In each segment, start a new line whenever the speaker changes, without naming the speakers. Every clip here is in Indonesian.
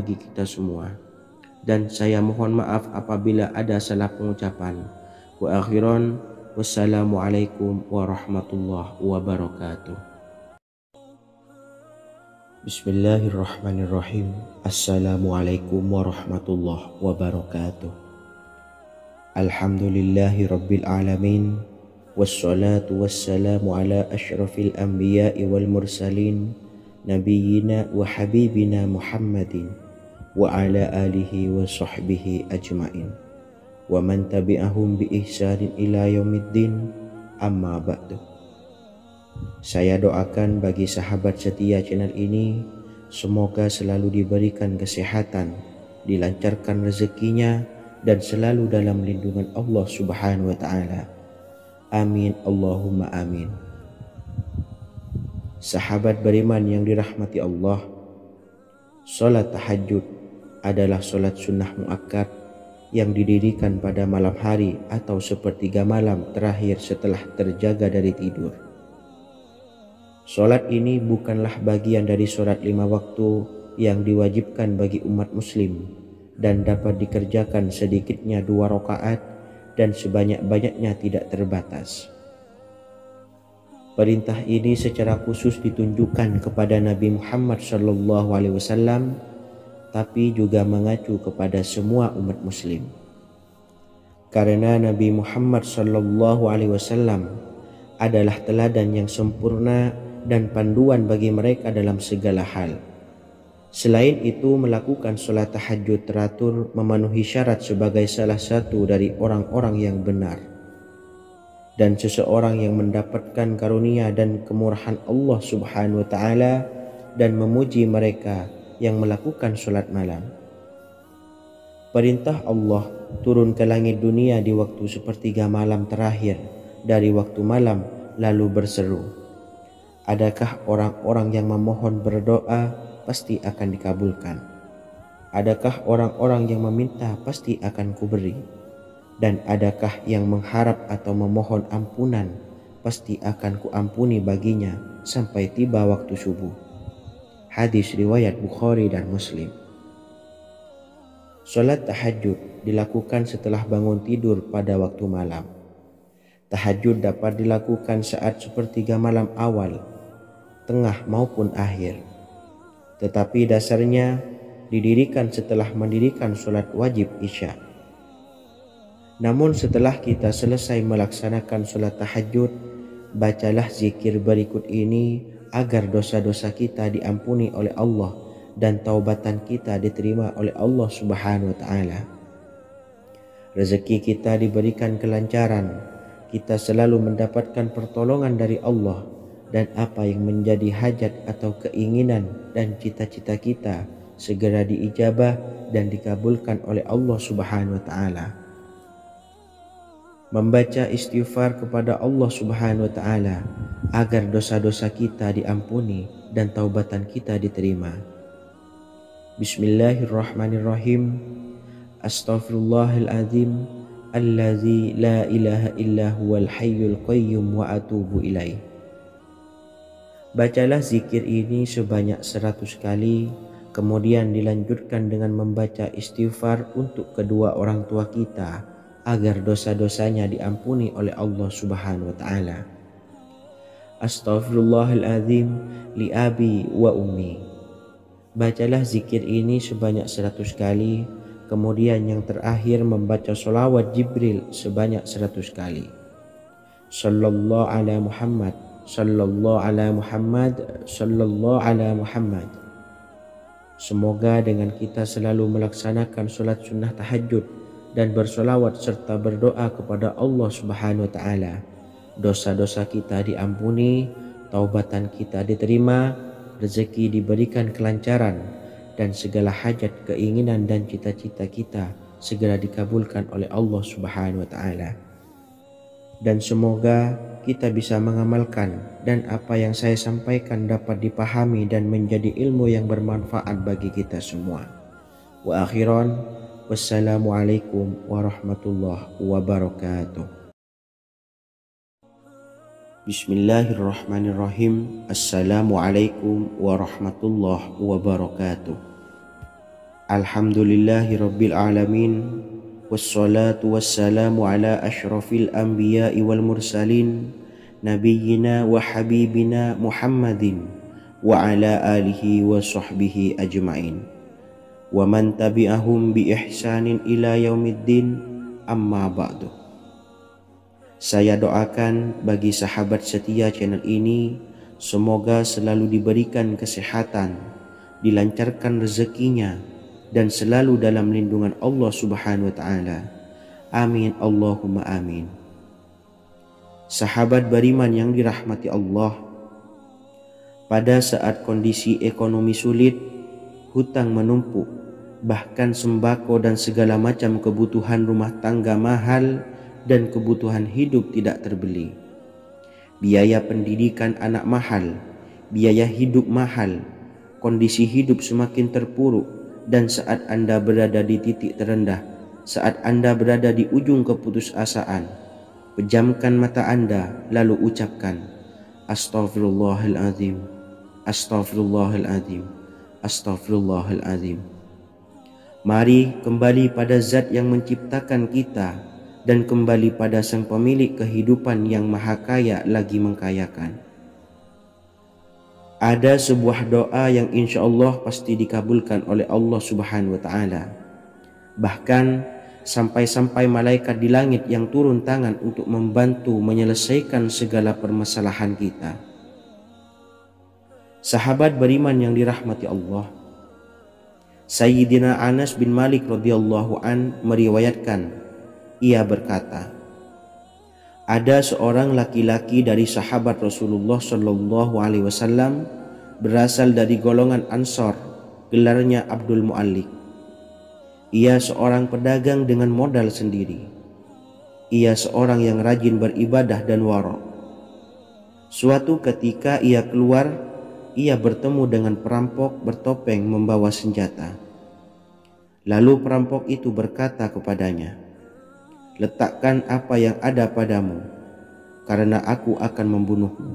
bagi kita semua. Dan saya mohon maaf apabila ada salah pengucapan. Wa akhiran, wassalamualaikum warahmatullahi wabarakatuh. Bismillahirrahmanirrahim. Assalamualaikum warahmatullahi wabarakatuh. Alhamdulillahi rabbil alamin. Wassalatu wassalamu ala ashrafil anbiya'i wal mursalin, nabiyyina wa habibina Muhammadin wa ala alihi wa sahbihi ajmain wa man tabi'ahum bi ihsanin ila yaumiddin, amma ba'du. Saya doakan bagi sahabat setia channel ini, semoga selalu diberikan kesehatan, dilancarkan rezekinya, dan selalu dalam lindungan Allah Subhanahu wa ta'ala. Amin Allahumma amin. Sahabat beriman yang dirahmati Allah, salat tahajud adalah salat sunnah muakkad yang didirikan pada malam hari atau sepertiga malam terakhir setelah terjaga dari tidur. Salat ini bukanlah bagian dari salat 5 waktu yang diwajibkan bagi umat muslim dan dapat dikerjakan sedikitnya 2 rakaat dan sebanyak-banyaknya tidak terbatas. Perintah ini secara khusus ditunjukkan kepada Nabi Muhammad SAW, tapi juga mengacu kepada semua umat muslim. Karena Nabi Muhammad SAW adalah teladan yang sempurna dan panduan bagi mereka dalam segala hal. Selain itu, melakukan sholat tahajud teratur memenuhi syarat sebagai salah satu dari orang-orang yang benar. Dan seseorang yang mendapatkan karunia dan kemurahan Allah Subhanahu wa ta'ala dan memuji mereka yang melakukan sholat malam. Perintah Allah turun ke langit dunia di waktu sepertiga malam terakhir dari waktu malam lalu berseru, adakah orang-orang yang memohon berdoa pasti akan dikabulkan? Adakah orang-orang yang meminta pasti akan kuberi? Dan adakah yang mengharap atau memohon ampunan pasti akan kuampuni baginya sampai tiba waktu subuh. Hadis riwayat Bukhari dan Muslim. Salat tahajud dilakukan setelah bangun tidur pada waktu malam. Tahajud dapat dilakukan saat sepertiga malam awal, tengah maupun akhir. Tetapi dasarnya didirikan setelah mendirikan sholat wajib isya. Namun setelah kita selesai melaksanakan sholat tahajud, bacalah zikir berikut ini agar dosa-dosa kita diampuni oleh Allah dan taubatan kita diterima oleh Allah Subhanahu wa ta'ala. Rezeki kita diberikan kelancaran, kita selalu mendapatkan pertolongan dari Allah, dan apa yang menjadi hajat atau keinginan dan cita-cita kita segera diijabah dan dikabulkan oleh Allah Subhanahu wa ta'ala. Membaca istighfar kepada Allah Subhanahu wa ta'ala agar dosa-dosa kita diampuni dan taubatan kita diterima. Bismillahirrahmanirrahim. Astaghfirullahaladzim allazi la ilaha illa huwal hayyul qayyum wa atubu ilaih. Bacalah zikir ini sebanyak 100 kali, kemudian dilanjutkan dengan membaca istighfar untuk kedua orang tua kita agar dosa-dosanya diampuni oleh Allah Subhanahu wa ta'ala. Astaghfirullahaladzim li abi wa ummi. Bacalah zikir ini sebanyak 100 kali, kemudian yang terakhir membaca sholawat Jibril sebanyak 100 kali. Sallallahu ala Muhammad, sallallahu ala Muhammad, sallallahu ala Muhammad. Semoga dengan kita selalu melaksanakan sholat sunnah tahajud dan bersolawat serta berdoa kepada Allah Subhanahu wa ta'ala, dosa-dosa kita diampuni, taubatan kita diterima, rezeki diberikan kelancaran, dan segala hajat, keinginan dan cita-cita kita segera dikabulkan oleh Allah Subhanahu wa ta'ala. Dan semoga kita bisa mengamalkan dan apa yang saya sampaikan dapat dipahami dan menjadi ilmu yang bermanfaat bagi kita semua. Wa akhiran, wassalamualaikum warahmatullahi wabarakatuh. Bismillahirrahmanirrahim. Assalamualaikum warahmatullahi wabarakatuh. Alhamdulillahi Rabbil Alamin. Wassalatu wassalamu ala ashrafil anbiya'i wal mursalin, nabiyyina wa habibina Muhammadin wa ala alihi wa sahbihi ajma'in wa man tabi'ahum bi ihsanin ila yaumiddin, amma ba'du. Saya doakan bagi sahabat setia channel ini, semoga selalu diberikan kesehatan, dilancarkan rezekinya, dan selalu dalam lindungan Allah Subhanahu wa Ta'ala. Amin Allahumma amin. Sahabat beriman yang dirahmati Allah, pada saat kondisi ekonomi sulit, hutang menumpuk, bahkan sembako dan segala macam kebutuhan rumah tangga mahal dan kebutuhan hidup tidak terbeli. Biaya pendidikan anak mahal, biaya hidup mahal, kondisi hidup semakin terpuruk. Dan saat Anda berada di titik terendah, saat Anda berada di ujung keputusasaan, pejamkan mata Anda lalu ucapkan Astaghfirullahaladzim, Astaghfirullahaladzim, Astaghfirullahaladzim. Mari kembali pada Zat yang menciptakan kita dan kembali pada Sang Pemilik kehidupan yang maha kaya lagi mengkayakan. Ada sebuah doa yang insya Allah pasti dikabulkan oleh Allah Subhanahu wa Ta'ala. Bahkan sampai-sampai malaikat di langit yang turun tangan untuk membantu menyelesaikan segala permasalahan kita. Sahabat beriman yang dirahmati Allah, Sayyidina Anas bin Malik radhiyallahu an meriwayatkan, ia berkata, ada seorang laki-laki dari sahabat Rasulullah Shallallahu Alaihi Wasallam berasal dari golongan Ansor, gelarnya Abdul Mu'allik. Ia seorang pedagang dengan modal sendiri. Ia seorang yang rajin beribadah dan wara'. Suatu ketika ia keluar, ia bertemu dengan perampok bertopeng membawa senjata. Lalu perampok itu berkata kepadanya, letakkan apa yang ada padamu, karena aku akan membunuhmu.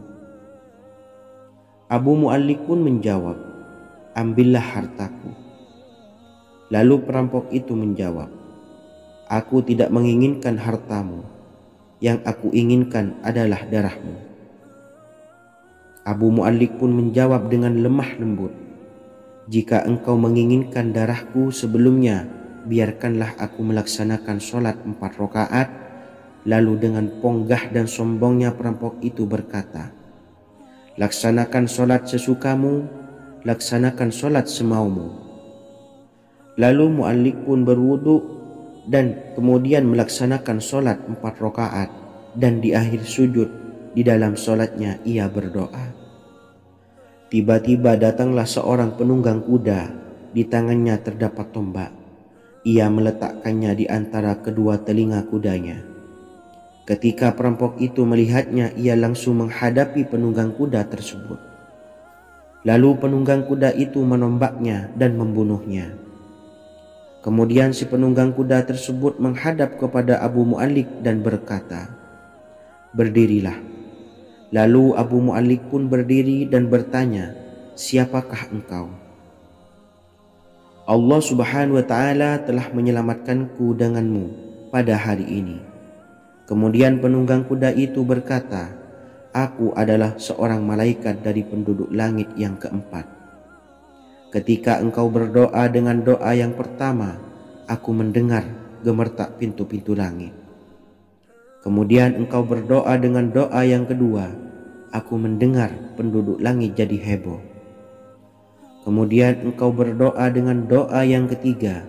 Abu Mu'allik pun menjawab, ambillah hartaku. Lalu perampok itu menjawab, aku tidak menginginkan hartamu, yang aku inginkan adalah darahmu. Abu Mu'allik pun menjawab dengan lemah lembut, jika engkau menginginkan darahku sebelumnya, biarkanlah aku melaksanakan sholat 4 rakaat. Lalu dengan ponggah dan sombongnya perampok itu berkata, laksanakan sholat sesukamu, laksanakan sholat semaumu. Lalu Mu'allik pun berwudu dan kemudian melaksanakan sholat 4 rakaat, dan di akhir sujud di dalam sholatnya ia berdoa. Tiba-tiba datanglah seorang penunggang kuda, di tangannya terdapat tombak. Ia meletakkannya di antara kedua telinga kudanya. Ketika perampok itu melihatnya, ia langsung menghadapi penunggang kuda tersebut. Lalu penunggang kuda itu menombaknya dan membunuhnya. Kemudian si penunggang kuda tersebut menghadap kepada Abu Mu'allik dan berkata, berdirilah. Lalu Abu Mu'allik pun berdiri dan bertanya, siapakah engkau? Allah Subhanahu wa Ta'ala telah menyelamatkanku denganmu pada hari ini. Kemudian penunggang kuda itu berkata, aku adalah seorang malaikat dari penduduk langit yang keempat. Ketika engkau berdoa dengan doa yang pertama, aku mendengar gemertak pintu-pintu langit. Kemudian engkau berdoa dengan doa yang kedua, aku mendengar penduduk langit jadi heboh. Kemudian engkau berdoa dengan doa yang ketiga,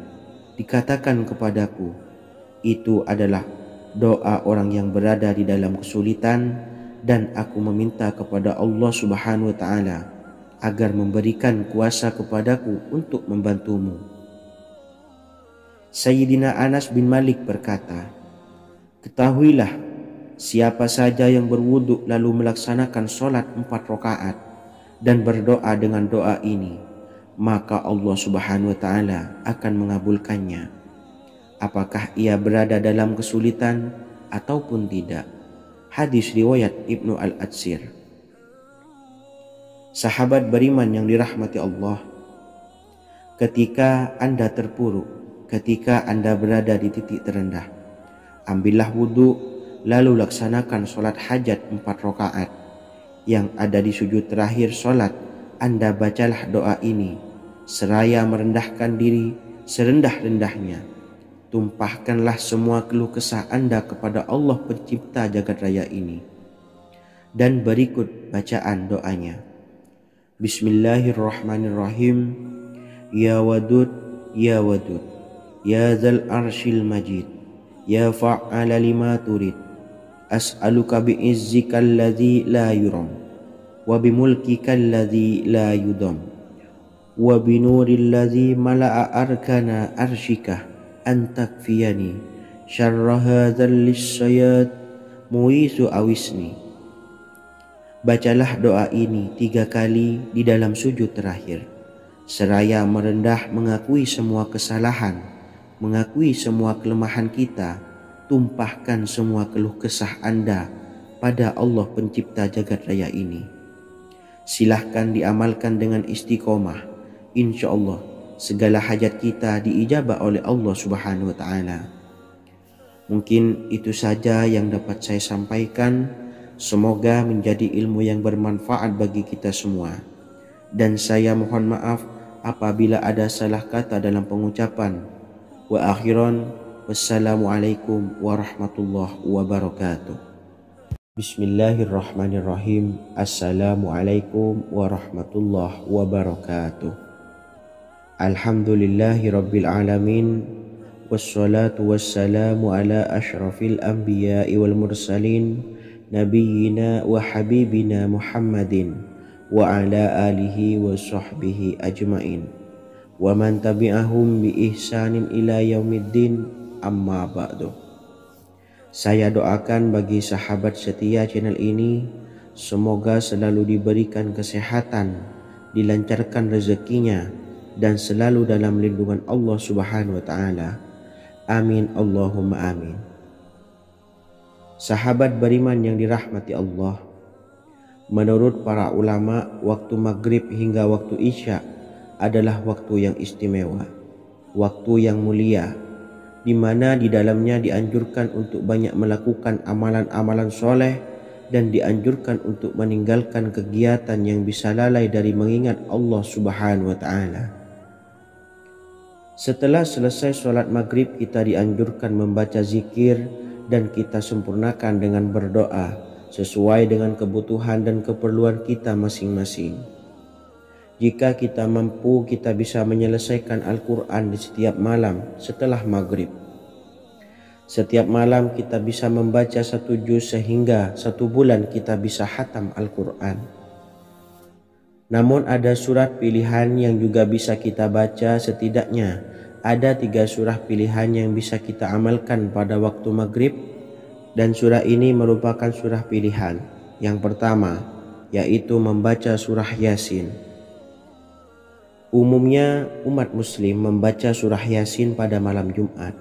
dikatakan kepadaku, itu adalah doa orang yang berada di dalam kesulitan, dan aku meminta kepada Allah Subhanahu wa Ta'ala agar memberikan kuasa kepadaku untuk membantumu. Sayyidina Anas bin Malik berkata, ketahuilah, siapa saja yang berwudu lalu melaksanakan sholat 4 rakaat dan berdoa dengan doa ini, maka Allah Subhanahu wa Ta'ala akan mengabulkannya, apakah ia berada dalam kesulitan ataupun tidak. Hadis riwayat Ibnu Al-Atsir. Sahabat beriman yang dirahmati Allah, ketika Anda terpuruk, ketika Anda berada di titik terendah. Ambillah wudhu, lalu laksanakan sholat hajat 4 rakaat. Yang ada di sujud terakhir sholat, Anda bacalah doa ini, seraya merendahkan diri serendah-rendahnya. Tumpahkanlah semua keluh kesah Anda kepada Allah pencipta jagat raya ini. Dan berikut bacaan doanya. Bismillahirrahmanirrahim. Ya Wadud, Ya Wadud, Ya Dzal Arsyil Majid, Ya Fa'ala lima turid, as'aluka bi'izzikal ladzi la yuram, wa bimulkikal ladzi la yudam, wa binuril ladzi mala'a arkana arsyika an takfiyani syarra hadzal lisyayat muisu awisni. Bacalah doa ini 3 kali di dalam sujud terakhir, seraya merendah mengakui semua kesalahan, mengakui semua kelemahan kita. Tumpahkan semua keluh kesah Anda pada Allah pencipta jagat raya ini. Silahkan diamalkan dengan istiqomah. Insya Allah segala hajat kita diijabah oleh Allah Subhanahu wa Ta'ala. Mungkin itu saja yang dapat saya sampaikan. Semoga menjadi ilmu yang bermanfaat bagi kita semua. Dan saya mohon maaf apabila ada salah kata dalam pengucapan. Wa akhiran, wassalamualaikum warahmatullahi wabarakatuh. Bismillahirrahmanirrahim. Assalamualaikum warahmatullahi wabarakatuh. Alhamdulillahi rabbil alamin, wassalatu wassalamu ala ashrafil anbiya'i wal mursalin, nabiyyina wa habibina Muhammadin wa ala alihi wa sahbihi ajmain, wa man tabi'ahum bi ihsanin ila yaumiddin, amma ba'du. Saya doakan bagi sahabat setia channel ini, semoga selalu diberikan kesehatan, dilancarkan rezekinya, dan selalu dalam lindungan Allah Subhanahu wa Ta'ala. Amin Allahumma amin. Sahabat beriman yang dirahmati Allah, menurut para ulama, waktu maghrib hingga waktu isya adalah waktu yang istimewa, waktu yang mulia, di mana di dalamnya dianjurkan untuk banyak melakukan amalan-amalan soleh dan dianjurkan untuk meninggalkan kegiatan yang bisa lalai dari mengingat Allah Subhanahu wa Ta'ala. Setelah selesai sholat maghrib, kita dianjurkan membaca zikir dan kita sempurnakan dengan berdoa sesuai dengan kebutuhan dan keperluan kita masing-masing. Jika kita mampu, kita bisa menyelesaikan Al-Quran di setiap malam setelah maghrib. Setiap malam kita bisa membaca 1 juz sehingga 1 bulan kita bisa khatam Al-Quran. Namun ada surat pilihan yang juga bisa kita baca. Setidaknya ada 3 surah pilihan yang bisa kita amalkan pada waktu maghrib, dan surah ini merupakan surah pilihan. Yang pertama yaitu membaca surah Yasin. Umumnya umat muslim membaca surah Yasin pada malam Jumat.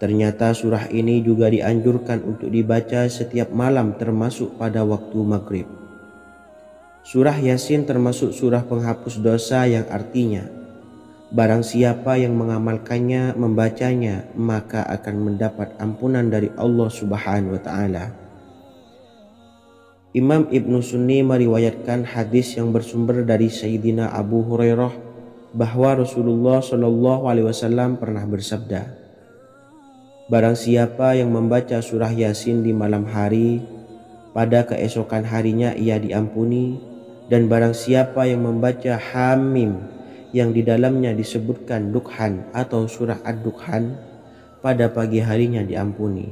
Ternyata surah ini juga dianjurkan untuk dibaca setiap malam termasuk pada waktu maghrib. Surah Yasin termasuk surah penghapus dosa yang artinya barang siapa yang mengamalkannya, membacanya, maka akan mendapat ampunan dari Allah Subhanahu wa Ta'ala. Imam Ibnu Sunni meriwayatkan hadis yang bersumber dari Sayyidina Abu Hurairah bahwa Rasulullah Shallallahu Alaihi Wasallam pernah bersabda, barang siapa yang membaca surah Yasin di malam hari, pada keesokan harinya ia diampuni, dan barang siapa yang membaca Hamim yang di dalamnya disebutkan Dukhan atau surah Ad-Dukhan, pada pagi harinya diampuni.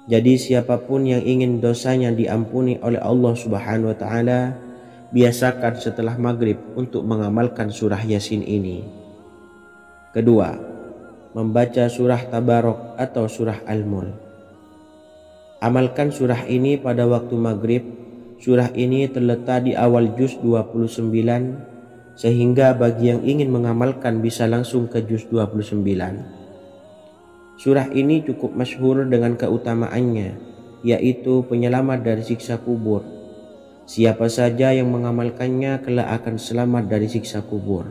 Jadi siapapun yang ingin dosanya diampuni oleh Allah Subhanahu wa Ta'ala, biasakan setelah maghrib untuk mengamalkan surah Yasin ini. Kedua, membaca surah Tabarok atau surah Al-Mulk. Amalkan surah ini pada waktu maghrib. Surah ini terletak di awal juz 29, sehingga bagi yang ingin mengamalkan bisa langsung ke juz 29. Surah ini cukup masyhur dengan keutamaannya, yaitu penyelamat dari siksa kubur. Siapa saja yang mengamalkannya kelak akan selamat dari siksa kubur.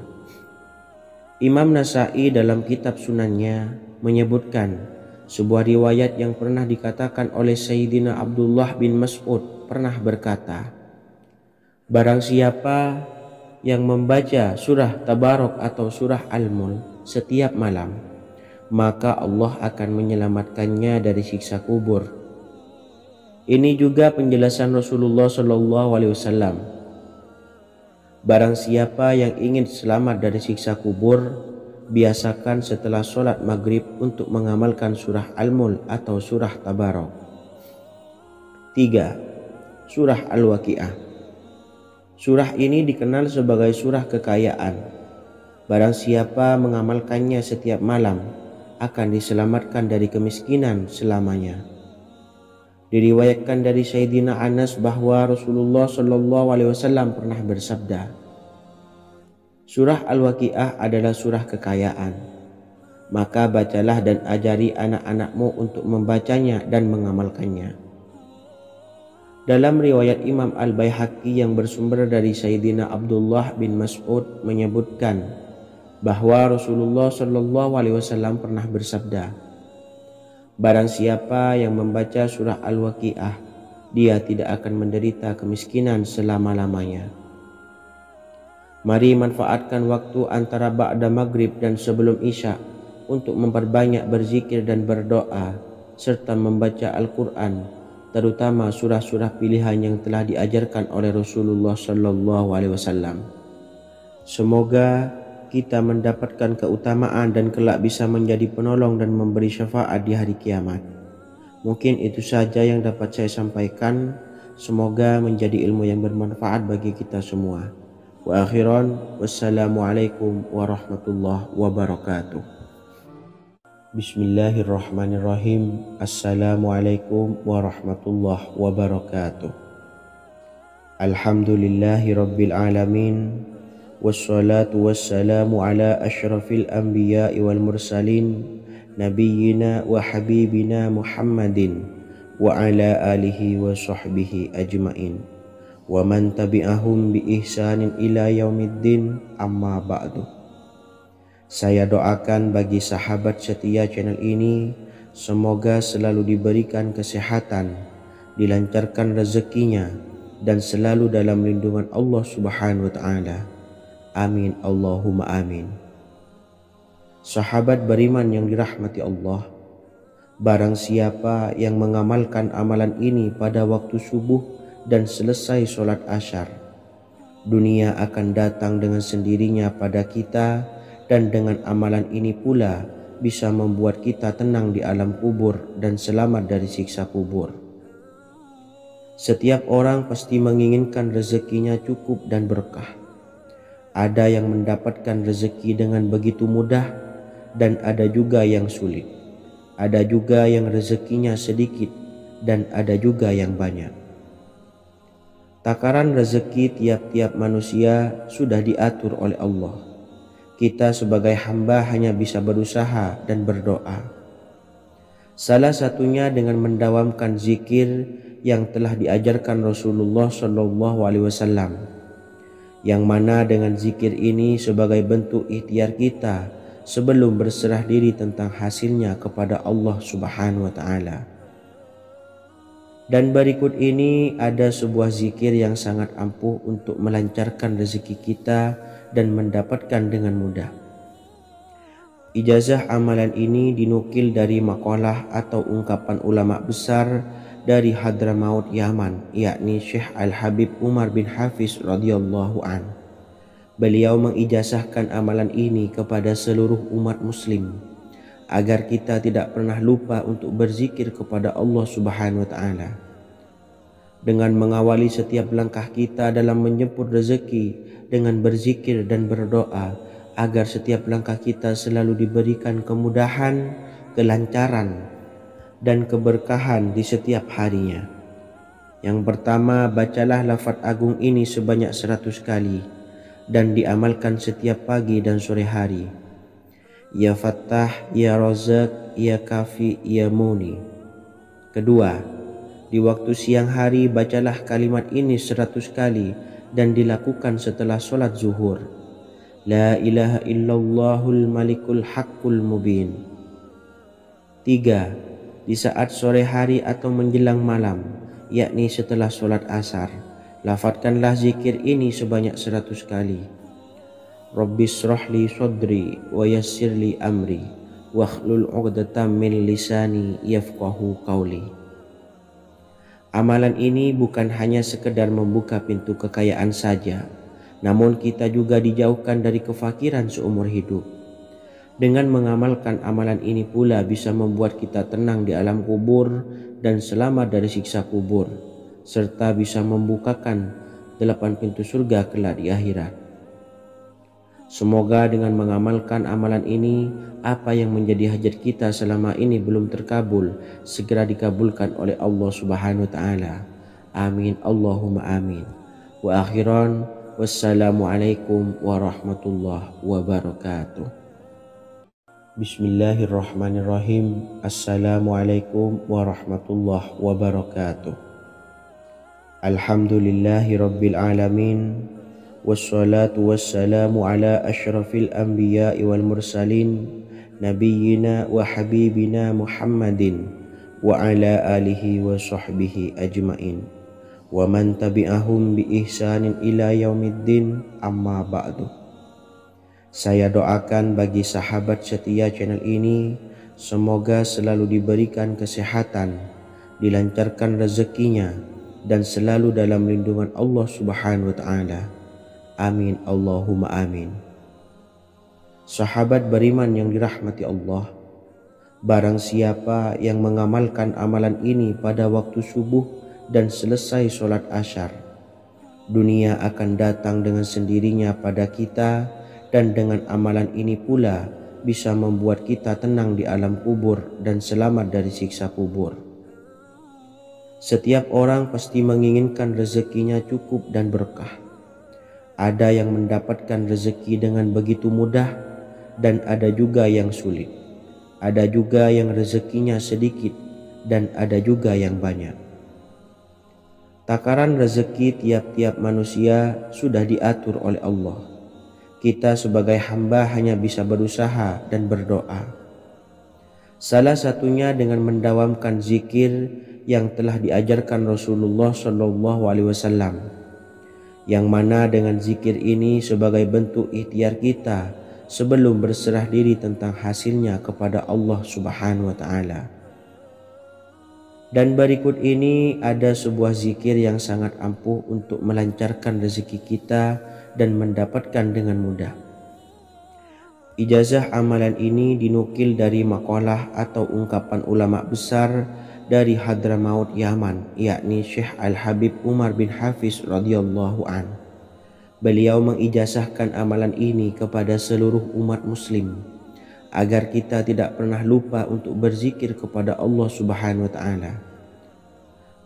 Imam Nasa'i dalam kitab Sunannya menyebutkan sebuah riwayat yang pernah dikatakan oleh Sayyidina Abdullah bin Mas'ud pernah berkata, barang siapa yang membaca surah Tabarok atau surah Al-Mulk setiap malam, maka Allah akan menyelamatkannya dari siksa kubur. Ini juga penjelasan Rasulullah SAW. Barang siapa yang ingin selamat dari siksa kubur, biasakan setelah sholat maghrib untuk mengamalkan surah Al-Mulk atau surah Tabarok. 3. Surah Al-Waqiah. Surah ini dikenal sebagai surah kekayaan. Barang siapa mengamalkannya setiap malam, akan diselamatkan dari kemiskinan selamanya. Diriwayatkan dari Sayyidina Anas bahwa Rasulullah SAW pernah bersabda, surah Al-Waqiah adalah surah kekayaan. Maka bacalah dan ajari anak-anakmu untuk membacanya dan mengamalkannya. Dalam riwayat Imam Al-Baihaqi yang bersumber dari Sayyidina Abdullah bin Mas'ud menyebutkan bahwa Rasulullah SAW pernah bersabda, barang siapa yang membaca surah Al-Waqiah, dia tidak akan menderita kemiskinan selama-lamanya. Mari manfaatkan waktu antara ba'da maghrib dan sebelum isya untuk memperbanyak berzikir dan berdoa, serta membaca Al-Quran, terutama surah-surah pilihan yang telah diajarkan oleh Rasulullah SAW. Semoga kita mendapatkan keutamaan dan kelak bisa menjadi penolong dan memberi syafaat di hari kiamat. Mungkin itu saja yang dapat saya sampaikan. Semoga menjadi ilmu yang bermanfaat bagi kita semua. Wa akhiran, wassalamualaikum warahmatullahi wabarakatuh. Bismillahirrahmanirrahim. Assalamualaikum warahmatullahi wabarakatuh. Alhamdulillahi rabbil alamin. Wassalatu wassalamu ala ashrafil anbiya'i wal mursalin nabiyyina wa habibina Muhammadin wa ala alihi wa sahbihi ajmain wa man tabi'ahum bi ihsanin ila yaumiddin, amma ba'du. Saya doakan bagi sahabat setia channel ini, semoga selalu diberikan kesehatan, dilancarkan rezekinya, dan selalu dalam lindungan Allah Subhanahu wa ta'ala. Amin Allahumma amin. Sahabat beriman yang dirahmati Allah, barang siapa yang mengamalkan amalan ini pada waktu subuh dan selesai sholat asyar, dunia akan datang dengan sendirinya pada kita, dan dengan amalan ini pula bisa membuat kita tenang di alam kubur dan selamat dari siksa kubur. Setiap orang pasti menginginkan rezekinya cukup dan berkah. Ada yang mendapatkan rezeki dengan begitu mudah, dan ada juga yang sulit. Ada juga yang rezekinya sedikit, dan ada juga yang banyak. Takaran rezeki tiap-tiap manusia sudah diatur oleh Allah. Kita sebagai hamba hanya bisa berusaha dan berdoa. Salah satunya dengan mendawamkan zikir yang telah diajarkan Rasulullah SAW. Yang mana dengan zikir ini sebagai bentuk ikhtiar kita sebelum berserah diri tentang hasilnya kepada Allah Subhanahu wa ta'ala. Dan berikut ini ada sebuah zikir yang sangat ampuh untuk melancarkan rezeki kita dan mendapatkan dengan mudah. Ijazah amalan ini dinukil dari makalah atau ungkapan ulama besar dari Hadramaut Yaman, yakni Syekh Al-Habib Umar bin Hafiz radhiyallahu an. Beliau mengijazahkan amalan ini kepada seluruh umat muslim agar kita tidak pernah lupa untuk berzikir kepada Allah Subhanahu wa ta'ala. Dengan mengawali setiap langkah kita dalam menjemput rezeki dengan berzikir dan berdoa agar setiap langkah kita selalu diberikan kemudahan, kelancaran, dan keberkahan di setiap harinya. Yang pertama, bacalah lafaz agung ini sebanyak 100 kali dan diamalkan setiap pagi dan sore hari. Ya Fattah, Ya Razak, Ya Kafi, Ya Muni. Kedua, di waktu siang hari bacalah kalimat ini 100 kali dan dilakukan setelah sholat zuhur. La ilaha illallahul malikul haqqul mubin. 3. Di saat sore hari atau menjelang malam, yakni setelah sholat asar, lafadzkanlah zikir ini sebanyak 100 kali. Rabbishrahli sodri wa yassirli amri wakhlul 'uqdatam min lisani yafqahu qawli. Amalan ini bukan hanya sekedar membuka pintu kekayaan saja, namun kita juga dijauhkan dari kefakiran seumur hidup. Dengan mengamalkan amalan ini pula bisa membuat kita tenang di alam kubur dan selamat dari siksa kubur, serta bisa membukakan 8 pintu surga kelak di akhirat. Semoga dengan mengamalkan amalan ini, apa yang menjadi hajat kita selama ini belum terkabul, segera dikabulkan oleh Allah Subhanahu wa Ta'ala. Amin Allahumma amin. Wa akhiran, wassalamualaikum warahmatullahi wabarakatuh. Bismillahirrahmanirrahim. Assalamualaikum warahmatullahi wabarakatuh. Alhamdulillahi rabbil alamin. Wassalatu wassalamu ala ashrafil anbiya'i wal mursalin nabiyyina wa habibina Muhammadin wa ala alihi wa sahbihi ajmain wa man tabi'ahum bi ihsanin ila yaumiddin, amma ba'du. Saya doakan bagi sahabat setia channel ini, semoga selalu diberikan kesehatan, dilancarkan rezekinya, dan selalu dalam lindungan Allah Subhanahu wa Ta'ala. Amin Allahumma amin. Sahabat beriman yang dirahmati Allah, barang siapa yang mengamalkan amalan ini pada waktu subuh dan selesai sholat asyar, dunia akan datang dengan sendirinya pada kita, dan dengan amalan ini pula bisa membuat kita tenang di alam kubur dan selamat dari siksa kubur. Setiap orang pasti menginginkan rezekinya cukup dan berkah. Ada yang mendapatkan rezeki dengan begitu mudah, dan ada juga yang sulit. Ada juga yang rezekinya sedikit, dan ada juga yang banyak. Takaran rezeki tiap-tiap manusia sudah diatur oleh Allah. Kita sebagai hamba hanya bisa berusaha dan berdoa. Salah satunya dengan mendawamkan zikir yang telah diajarkan Rasulullah SAW, yang mana dengan zikir ini sebagai bentuk ikhtiar kita sebelum berserah diri tentang hasilnya kepada Allah Subhanahu wa Ta'ala. Dan berikut ini ada sebuah zikir yang sangat ampuh untuk melancarkan rezeki kita dan mendapatkan dengan mudah. Ijazah amalan ini dinukil dari makalah atau ungkapan ulama besar dari Hadramaut Yaman, yakni Syekh Al-Habib Umar bin Hafiz radhiyallahu an. Beliau mengijazahkan amalan ini kepada seluruh umat muslim agar kita tidak pernah lupa untuk berzikir kepada Allah Subhanahu wa Ta'ala.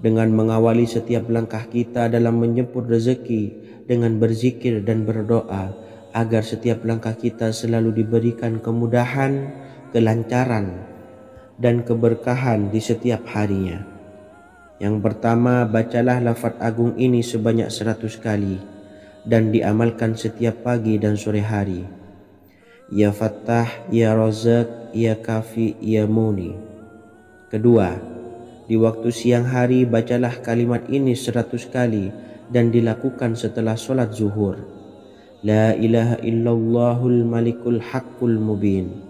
Dengan mengawali setiap langkah kita dalam menjemput rezeki dengan berzikir dan berdoa agar setiap langkah kita selalu diberikan kemudahan, kelancaran, dan keberkahan di setiap harinya. Yang pertama, bacalah lafaz agung ini sebanyak 100 kali dan diamalkan setiap pagi dan sore hari. Ya Fattah, Ya Razak, Ya Kafi, Ya Muni. Kedua, di waktu siang hari bacalah kalimat ini 100 kali dan dilakukan setelah sholat zuhur. La ilaha illallahul malikul haqqul mubin.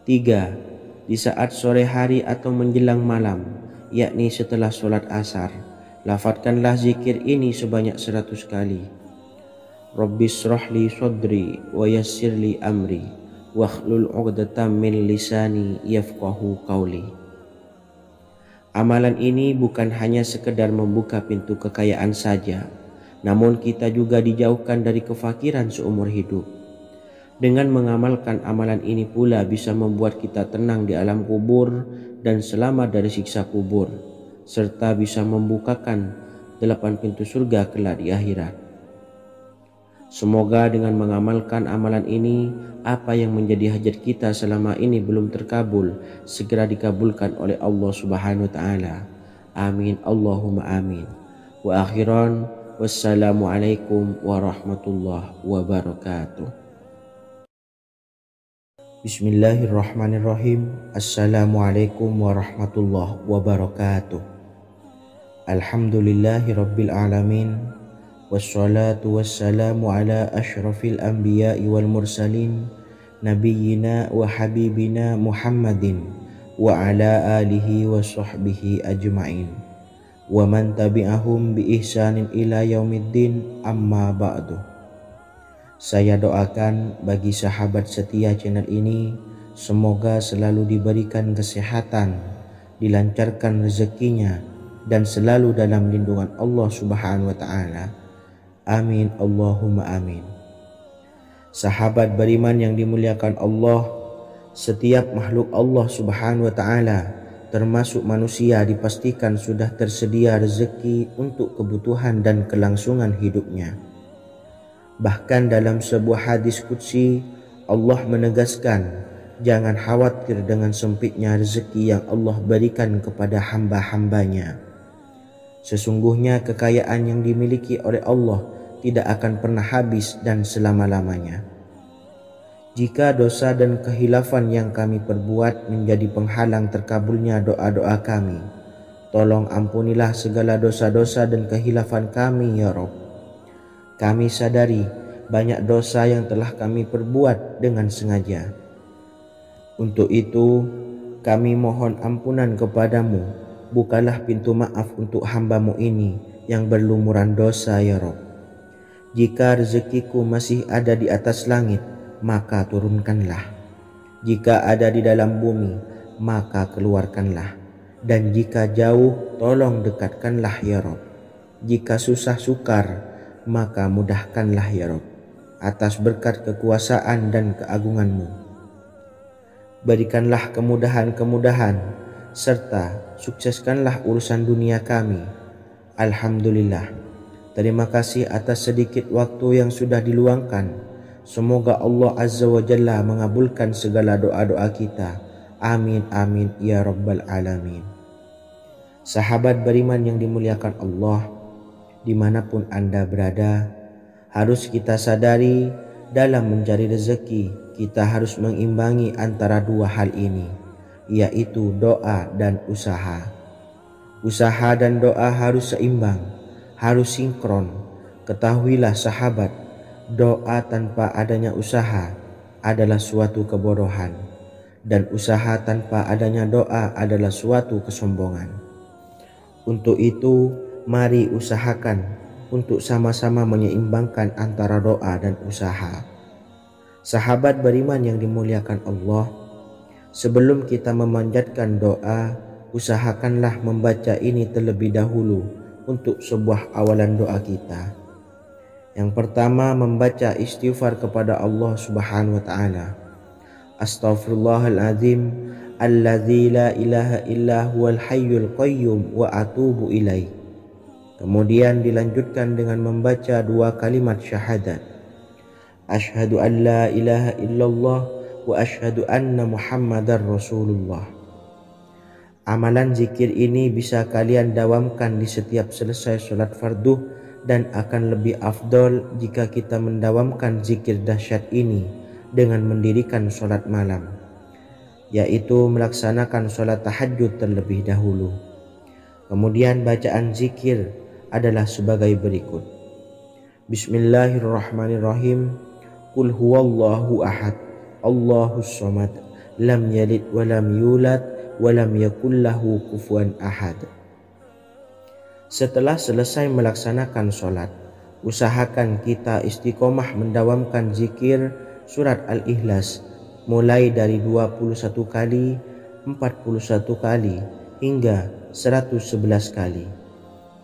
3. Di saat sore hari atau menjelang malam, yakni setelah sholat asar, lafadzkanlah zikir ini sebanyak 100 kali. Rabbishrahli sodri wa yassirli amri wakhlul 'uqdatam min lisani yafqahu qawli. Amalan ini bukan hanya sekedar membuka pintu kekayaan saja, namun kita juga dijauhkan dari kefakiran seumur hidup. Dengan mengamalkan amalan ini pula bisa membuat kita tenang di alam kubur dan selamat dari siksa kubur, serta bisa membukakan 8 pintu surga kelak di akhirat. Semoga dengan mengamalkan amalan ini, apa yang menjadi hajat kita selama ini belum terkabul, segera dikabulkan oleh Allah Subhanahu wa Ta'ala. Amin Allahumma amin. Wa akhiran, Wassalamualaikum warahmatullahi wabarakatuh. Bismillahirrahmanirrahim. Assalamualaikum warahmatullahi wabarakatuh. Alhamdulillahi rabbil alamin. Wassalatu wassalamu ala ashrafil anbiya'i wal mursalin, nabiyyina wa habibina Muhammadin wa ala alihi wa sahbihi ajma'in wa man tabi'ahum bi ihsanin ila yaumiddin, amma ba'du. Saya doakan bagi sahabat setia channel ini, semoga selalu diberikan kesehatan, dilancarkan rezekinya, dan selalu dalam lindungan Allah Subhanahu wa Ta'ala. Amin Allahumma amin. Sahabat beriman yang dimuliakan Allah, setiap makhluk Allah Subhanahu wa Ta'ala termasuk manusia dipastikan sudah tersedia rezeki untuk kebutuhan dan kelangsungan hidupnya. Bahkan dalam sebuah hadis qudsi, Allah menegaskan, jangan khawatir dengan sempitnya rezeki yang Allah berikan kepada hamba-hambanya. Sesungguhnya kekayaan yang dimiliki oleh Allah tidak akan pernah habis dan selama-lamanya. Jika dosa dan kehilafan yang kami perbuat menjadi penghalang terkabulnya doa-doa kami, tolong ampunilah segala dosa-dosa dan kehilafan kami ya Rabb. Kami sadari banyak dosa yang telah kami perbuat dengan sengaja. Untuk itu kami mohon ampunan kepadamu, bukalah pintu maaf untuk hamba-Mu ini yang berlumuran dosa ya Rabb. Jika rezekiku masih ada di atas langit, maka turunkanlah. Jika ada di dalam bumi, maka keluarkanlah. Dan jika jauh, tolong dekatkanlah ya Rabb. Jika susah sukar, maka mudahkanlah ya Rabb, atas berkat kekuasaan dan keagungan-Mu. Berikanlah kemudahan-kemudahan, serta sukseskanlah urusan dunia kami. Alhamdulillah. Terima kasih atas sedikit waktu yang sudah diluangkan. Semoga Allah Azza wa Jalla mengabulkan segala doa-doa kita. Amin amin ya rabbal alamin. Sahabat beriman yang dimuliakan Allah, dimanapun Anda berada, harus kita sadari dalam mencari rezeki kita harus mengimbangi antara dua hal ini, yaitu doa dan usaha. Usaha dan doa harus seimbang, harus sinkron. Ketahuilah sahabat, doa tanpa adanya usaha adalah suatu kebodohan, dan usaha tanpa adanya doa adalah suatu kesombongan. Untuk itu, mari usahakan untuk sama-sama menyeimbangkan antara doa dan usaha. Sahabat beriman yang dimuliakan Allah, sebelum kita memanjatkan doa, usahakanlah membaca ini terlebih dahulu untuk sebuah awalan doa kita. Yang pertama, membaca istighfar kepada Allah Subhanahu wa Ta'ala. Astaghfirullahaladzim alladzi la ilaha illa huwal hayyul qayyum wa atubu ilaih. Kemudian dilanjutkan dengan membaca dua kalimat syahadat. Asyhadu an la ilaha illallah wa asyhadu anna Muhammadar Rasulullah. Amalan zikir ini bisa kalian dawamkan di setiap selesai sholat fardu, dan akan lebih afdol jika kita mendawamkan zikir dahsyat ini dengan mendirikan sholat malam, yaitu melaksanakan sholat tahajud terlebih dahulu. Kemudian bacaan zikir adalah sebagai berikut. Bismillahirrahmanirrahim. Qul huwallahu ahad, Allahus samad, lam yalid wa lam yulad wa lam yakul lahu kufuwan ahad. Setelah selesai melaksanakan sholat, usahakan kita istiqomah mendawamkan zikir surat Al-Ikhlas mulai dari 21 kali, 41 kali, hingga 111 kali.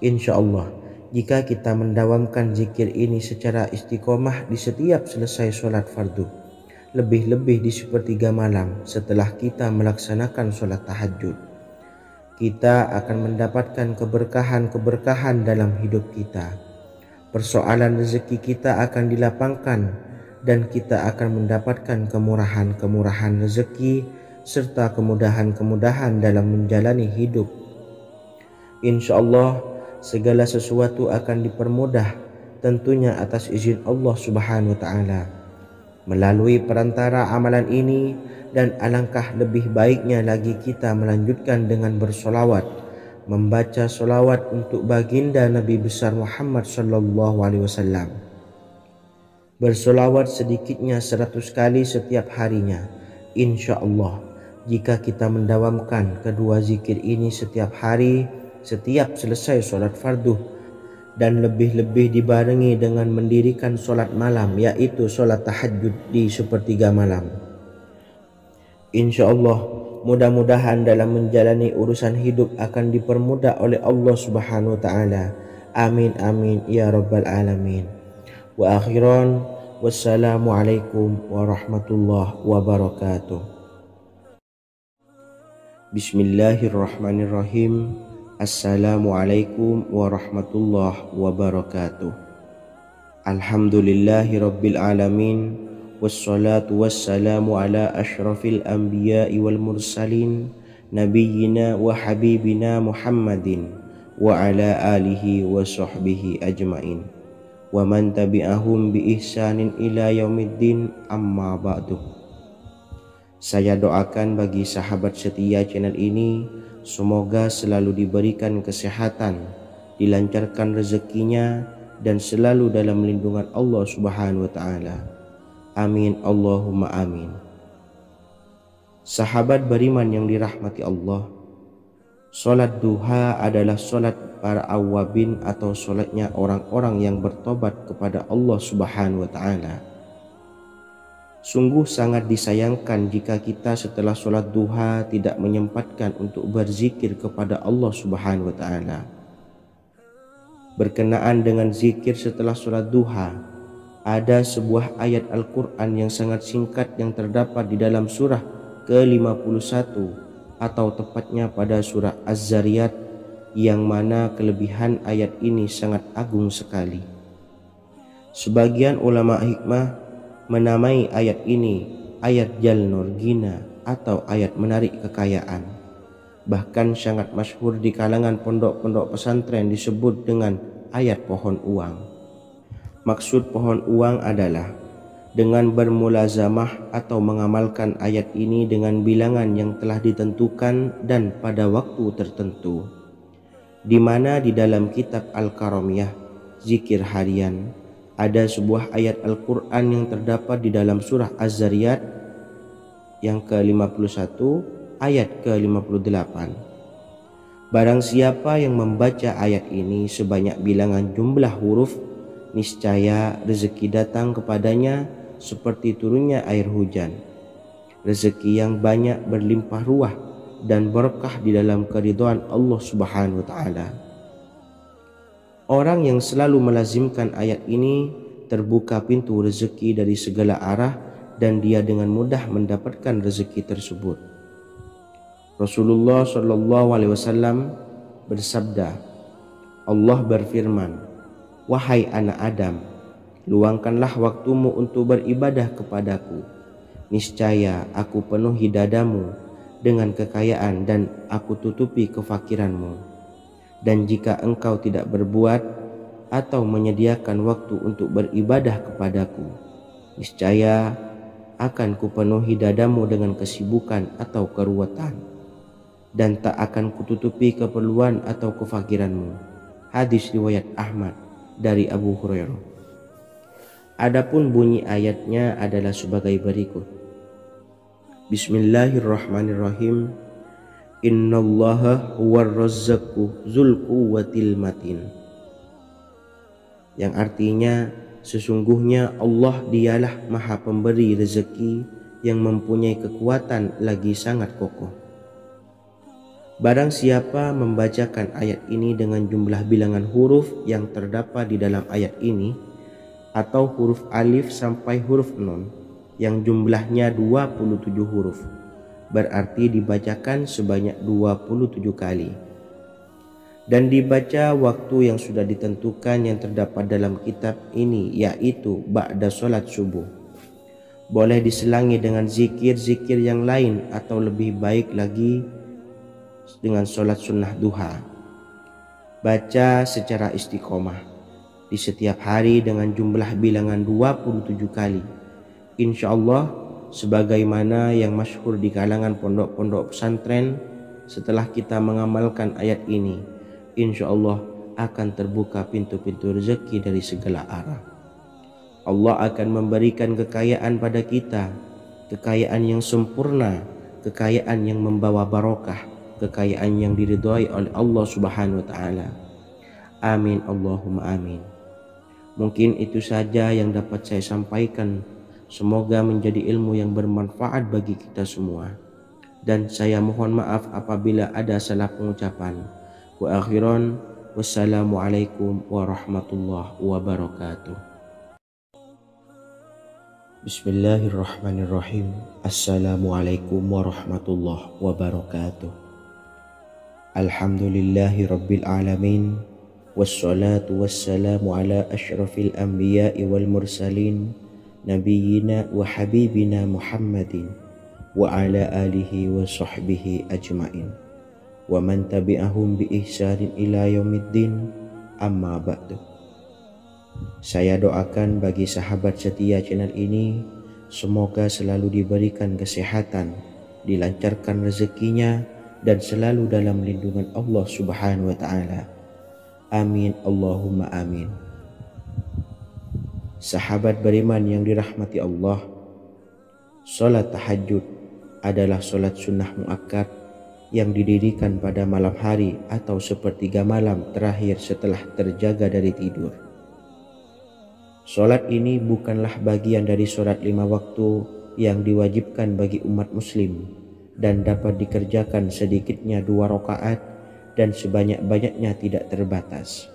Insya Allah, jika kita mendawamkan zikir ini secara istiqomah di setiap selesai sholat fardu, lebih-lebih di sepertiga malam setelah kita melaksanakan sholat tahajud, kita akan mendapatkan keberkahan-keberkahan dalam hidup kita. Persoalan rezeki kita akan dilapangkan, dan kita akan mendapatkan kemurahan-kemurahan rezeki serta kemudahan-kemudahan dalam menjalani hidup. Insya Allah, segala sesuatu akan dipermudah, tentunya atas izin Allah Subhanahu wa taala. Melalui perantara amalan ini, dan alangkah lebih baiknya lagi kita melanjutkan dengan bersolawat, membaca solawat untuk baginda Nabi besar Muhammad sallallahu alaihi wasallam. Bersolawat sedikitnya 100 kali setiap harinya. Insya Allah, jika kita mendawamkan kedua zikir ini setiap hari, setiap selesai sholat fardu, dan lebih-lebih dibarengi dengan mendirikan sholat malam, yaitu sholat tahajud di sepertiga malam. Insya Allah, mudah-mudahan dalam menjalani urusan hidup akan dipermudah oleh Allah Subhanahu wa taala. Amin amin ya rabbal alamin. Wa akhiran, wassalamualaikum warahmatullahi wabarakatuh. Bismillahirrahmanirrahim. Assalamualaikum warahmatullahi wabarakatuh. Alhamdulillahi rabbil alamin. Wassalatu wassalamu ala ashrafil anbiya'i wal mursalin, nabiyyina wa habibina Muhammadin wa ala alihi wa sahbihi ajmain, wa man tabi'ahum bi ihsanin ila yaumiddin, amma ba'du. Saya doakan bagi sahabat setia channel ini, semoga selalu diberikan kesehatan, dilancarkan rezekinya, dan selalu dalam lindungan Allah Subhanahu wa taala. Amin Allahumma amin. Sahabat beriman yang dirahmati Allah, solat duha adalah solat para awabin atau solatnya orang-orang yang bertobat kepada Allah Subhanahu wa taala. Sungguh sangat disayangkan jika kita setelah sholat duha tidak menyempatkan untuk berzikir kepada Allah Subhanahu wa taala. Berkenaan dengan zikir setelah sholat duha, ada sebuah ayat Al-Quran yang sangat singkat yang terdapat di dalam surah ke-51 atau tepatnya pada surah Az-Zariyat, yang mana kelebihan ayat ini sangat agung sekali. Sebagian ulama hikmah menamai ayat ini ayat Jalnur Gina atau ayat menarik kekayaan. Bahkan sangat masyhur di kalangan pondok-pondok pesantren disebut dengan ayat pohon uang. Maksud pohon uang adalah dengan bermulazamah atau mengamalkan ayat ini dengan bilangan yang telah ditentukan dan pada waktu tertentu, di mana di dalam kitab Al-Karamiyah zikir harian ada sebuah ayat Al-Quran yang terdapat di dalam surah Az-Zariyat yang ke-51 ayat ke-58. Barang siapa yang membaca ayat ini sebanyak bilangan jumlah huruf, niscaya rezeki datang kepadanya seperti turunnya air hujan. Rezeki yang banyak berlimpah ruah dan berkah di dalam keridhaan Allah Subhanahu wa taala. Orang yang selalu melazimkan ayat ini terbuka pintu rezeki dari segala arah dan dia dengan mudah mendapatkan rezeki tersebut. Rasulullah Shallallahu alaihi wasallam bersabda, Allah berfirman, "Wahai anak Adam, luangkanlah waktumu untuk beribadah kepadaku. Niscaya aku penuhi dadamu dengan kekayaan dan aku tutupi kefakiranmu. Dan jika engkau tidak berbuat atau menyediakan waktu untuk beribadah kepadaku, niscaya akan kupenuhi dadamu dengan kesibukan atau keruwetan, dan tak akan kututupi keperluan atau kefakiranmu." Hadis riwayat Ahmad dari Abu Hurairah. Adapun bunyi ayatnya adalah sebagai berikut. Bismillahirrahmanirrahim. Innallaha huwarrazzaqu dzul quwwatil matin. Yang artinya, sesungguhnya Allah dialah Maha Pemberi rezeki yang mempunyai kekuatan lagi sangat kokoh. Barang siapa membacakan ayat ini dengan jumlah bilangan huruf yang terdapat di dalam ayat ini, atau huruf alif sampai huruf nun yang jumlahnya 27 huruf, berarti dibacakan sebanyak 27 kali, dan dibaca waktu yang sudah ditentukan yang terdapat dalam kitab ini, yaitu ba'da sholat subuh. Boleh diselangi dengan zikir-zikir yang lain atau lebih baik lagi dengan sholat sunnah duha. Baca secara istiqomah di setiap hari dengan jumlah bilangan 27 kali. Insya Allah, sebagaimana yang masyhur di kalangan pondok-pondok pesantren, setelah kita mengamalkan ayat ini, insya Allah akan terbuka pintu-pintu rezeki dari segala arah. Allah akan memberikan kekayaan pada kita, kekayaan yang sempurna, kekayaan yang membawa barokah, kekayaan yang diridhai oleh Allah Subhanahu wa taala. Amin Allahumma amin. Mungkin itu saja yang dapat saya sampaikan. Semoga menjadi ilmu yang bermanfaat bagi kita semua. Dan saya mohon maaf apabila ada salah pengucapan. Wa akhiran, wassalamualaikum warahmatullahi wabarakatuh. Bismillahirrahmanirrahim. Assalamualaikum warahmatullahi wabarakatuh. Alhamdulillahi rabbil alamin. Wassalatu wassalamu ala ashrafil anbiya'i wal mursalin, nabiyyina wa habibina Muhammadin wa ala alihi wa sahbihi ajmain wa man tabi'ahum bi ihsanin ila yaumiddin, amma ba'du. Saya doakan bagi sahabat setia channel ini, semoga selalu diberikan kesehatan, dilancarkan rezekinya, dan selalu dalam lindungan Allah Subhanahu wa ta'ala. Amin Allahumma amin. Sahabat beriman yang dirahmati Allah, salat tahajud adalah salat sunnah muakkad yang didirikan pada malam hari atau sepertiga malam terakhir setelah terjaga dari tidur. Salat ini bukanlah bagian dari salat 5 waktu yang diwajibkan bagi umat muslim dan dapat dikerjakan sedikitnya 2 rakaat dan sebanyak-banyaknya tidak terbatas.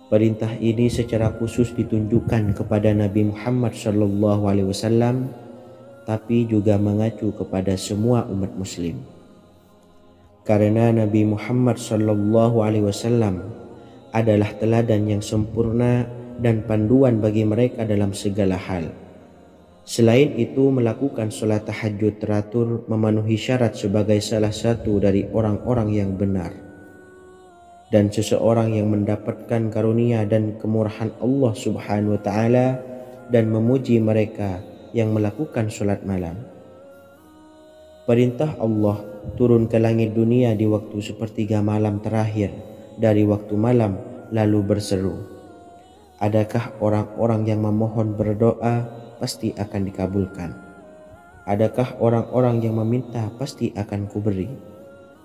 Perintah ini secara khusus ditunjukkan kepada Nabi Muhammad SAW, tapi juga mengacu kepada semua umat muslim. Karena Nabi Muhammad SAW adalah teladan yang sempurna dan panduan bagi mereka dalam segala hal. Selain itu, melakukan sholat tahajud teratur memenuhi syarat sebagai salah satu dari orang-orang yang benar. Dan seseorang yang mendapatkan karunia dan kemurahan Allah Subhanahu wa ta'ala dan memuji mereka yang melakukan sholat malam. Perintah Allah turun ke langit dunia di waktu sepertiga malam terakhir dari waktu malam lalu berseru, adakah orang-orang yang memohon berdoa pasti akan dikabulkan? Adakah orang-orang yang meminta pasti akan kuberi?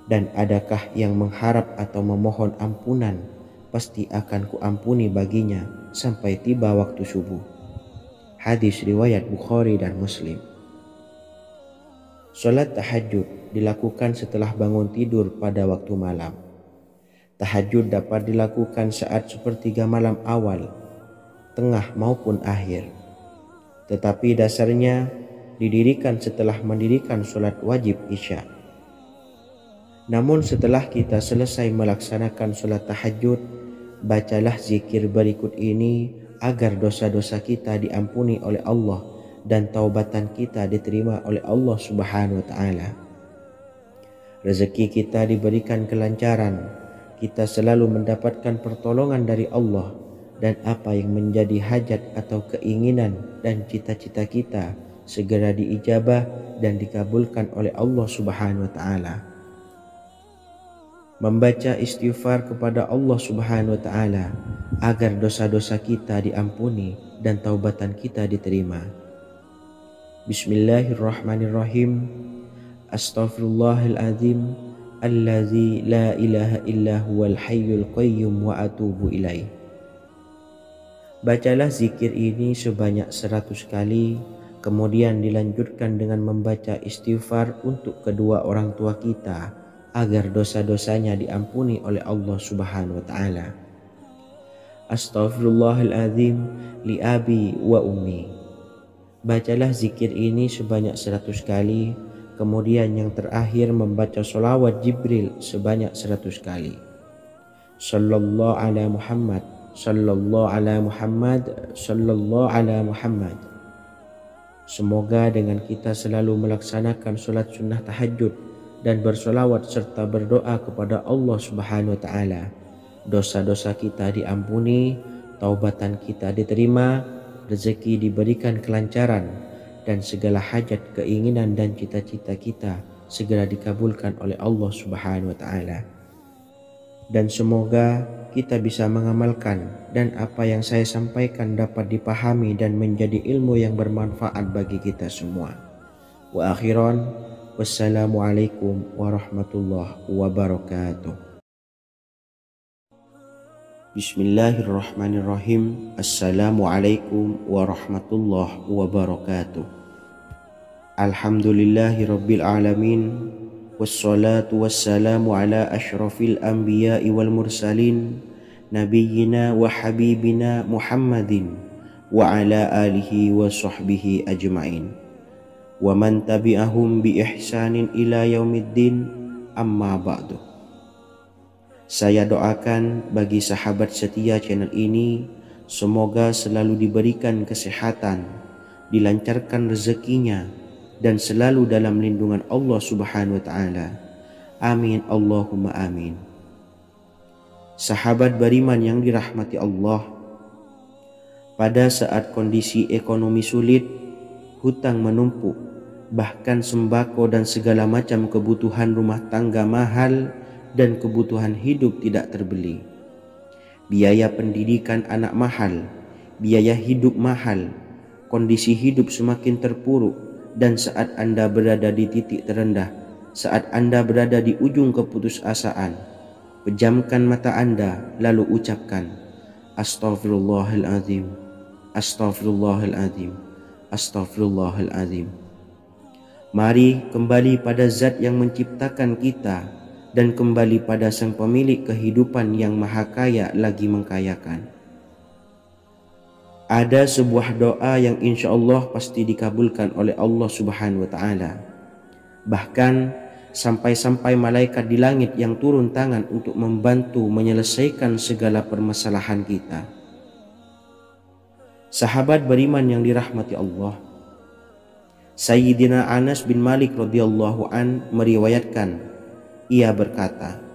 Dan adakah yang mengharap atau memohon ampunan pasti akan kuampuni baginya sampai tiba waktu subuh. Hadis riwayat Bukhari dan Muslim. Salat tahajud dilakukan setelah bangun tidur pada waktu malam. Tahajud dapat dilakukan saat sepertiga malam awal, tengah maupun akhir. Tetapi dasarnya didirikan setelah mendirikan sholat wajib isya. Namun setelah kita selesai melaksanakan sholat tahajud, bacalah zikir berikut ini agar dosa-dosa kita diampuni oleh Allah dan taubatan kita diterima oleh Allah Subhanahu wa ta'ala. Rezeki kita diberikan kelancaran, kita selalu mendapatkan pertolongan dari Allah, dan apa yang menjadi hajat atau keinginan dan cita-cita kita segera diijabah dan dikabulkan oleh Allah Subhanahu wa ta'ala. Membaca istighfar kepada Allah Subhanahu wa ta'ala agar dosa-dosa kita diampuni dan taubatan kita diterima. Bismillahirrahmanirrahim. Astaghfirullahaladzim allazi la ilaha illa huwal hayyul qayyum wa atubu ilaih. Bacalah zikir ini sebanyak 100 kali, kemudian dilanjutkan dengan membaca istighfar untuk kedua orang tua kita agar dosa-dosanya diampuni oleh Allah Subhanahu wa ta'ala. Astaghfirullahaladzim li abi wa ummi. Bacalah zikir ini sebanyak 100 kali, kemudian yang terakhir membaca sholawat Jibril sebanyak 100 kali. Sallallahu ala Muhammad, sallallahu ala Muhammad, sallallahu ala Muhammad. Semoga dengan kita selalu melaksanakan sholat sunnah tahajud dan bersolawat serta berdoa kepada Allah Subhanahu wa taala, dosa-dosa kita diampuni, taubatan kita diterima, rezeki diberikan kelancaran, dan segala hajat, keinginan dan cita-cita kita segera dikabulkan oleh Allah Subhanahu wa taala. Dan semoga kita bisa mengamalkan dan apa yang saya sampaikan dapat dipahami dan menjadi ilmu yang bermanfaat bagi kita semua. Wa akhiran, wassalamualaikum warahmatullahi wabarakatuh. Bismillahirrahmanirrahim. Assalamualaikum warahmatullahi wabarakatuh. Alhamdulillahi rabbil alamin. Wassalatu wassalamu ala ashrafil anbiya'i wal mursalin, nabiyyina wa habibina Muhammadin wa ala alihi wa sahbihi ajma'in, wa man tabi'ahum bi ihsanin ila yaumiddin, amma ba'du. Saya doakan bagi sahabat setia channel ini, semoga selalu diberikan kesehatan, dilancarkan rezekinya, dan selalu dalam lindungan Allah Subhanahu wa taala. Amin Allahumma amin. Sahabat beriman yang dirahmati Allah, pada saat kondisi ekonomi sulit, hutang menumpuk, bahkan sembako dan segala macam kebutuhan rumah tangga mahal dan kebutuhan hidup tidak terbeli. Biaya pendidikan anak mahal, biaya hidup mahal, kondisi hidup semakin terpuruk. Dan saat Anda berada di titik terendah, saat Anda berada di ujung keputusasaan, pejamkan mata Anda lalu ucapkan Astaghfirullahaladzim, Astaghfirullahaladzim, Astaghfirullahaladzim. Mari kembali pada Zat yang menciptakan kita dan kembali pada Sang Pemilik kehidupan yang Maha Kaya lagi mengkayakan. Ada sebuah doa yang insya Allah pasti dikabulkan oleh Allah Subhanahu wa taala. Bahkan sampai-sampai malaikat di langit yang turun tangan untuk membantu menyelesaikan segala permasalahan kita. Sahabat beriman yang dirahmati Allah, Sayyidina Anas bin Malik radhiyallahu an meriwayatkan, ia berkata,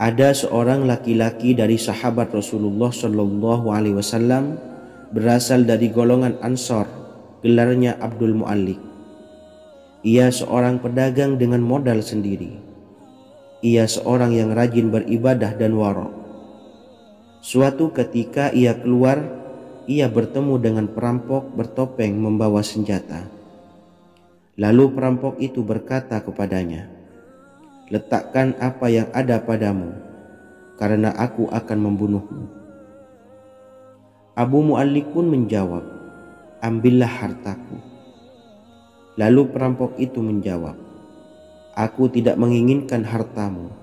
ada seorang laki-laki dari sahabat Rasulullah Shallallahu Alaihi Wasallam berasal dari golongan Ansor, gelarnya Abdul Mu'allik. Ia seorang pedagang dengan modal sendiri. Ia seorang yang rajin beribadah dan wara'. Suatu ketika ia keluar, ia bertemu dengan perampok bertopeng membawa senjata. Lalu perampok itu berkata kepadanya, letakkan apa yang ada padamu, karena aku akan membunuhmu. Abu Mu'allik pun menjawab, ambillah hartaku. Lalu perampok itu menjawab, aku tidak menginginkan hartamu,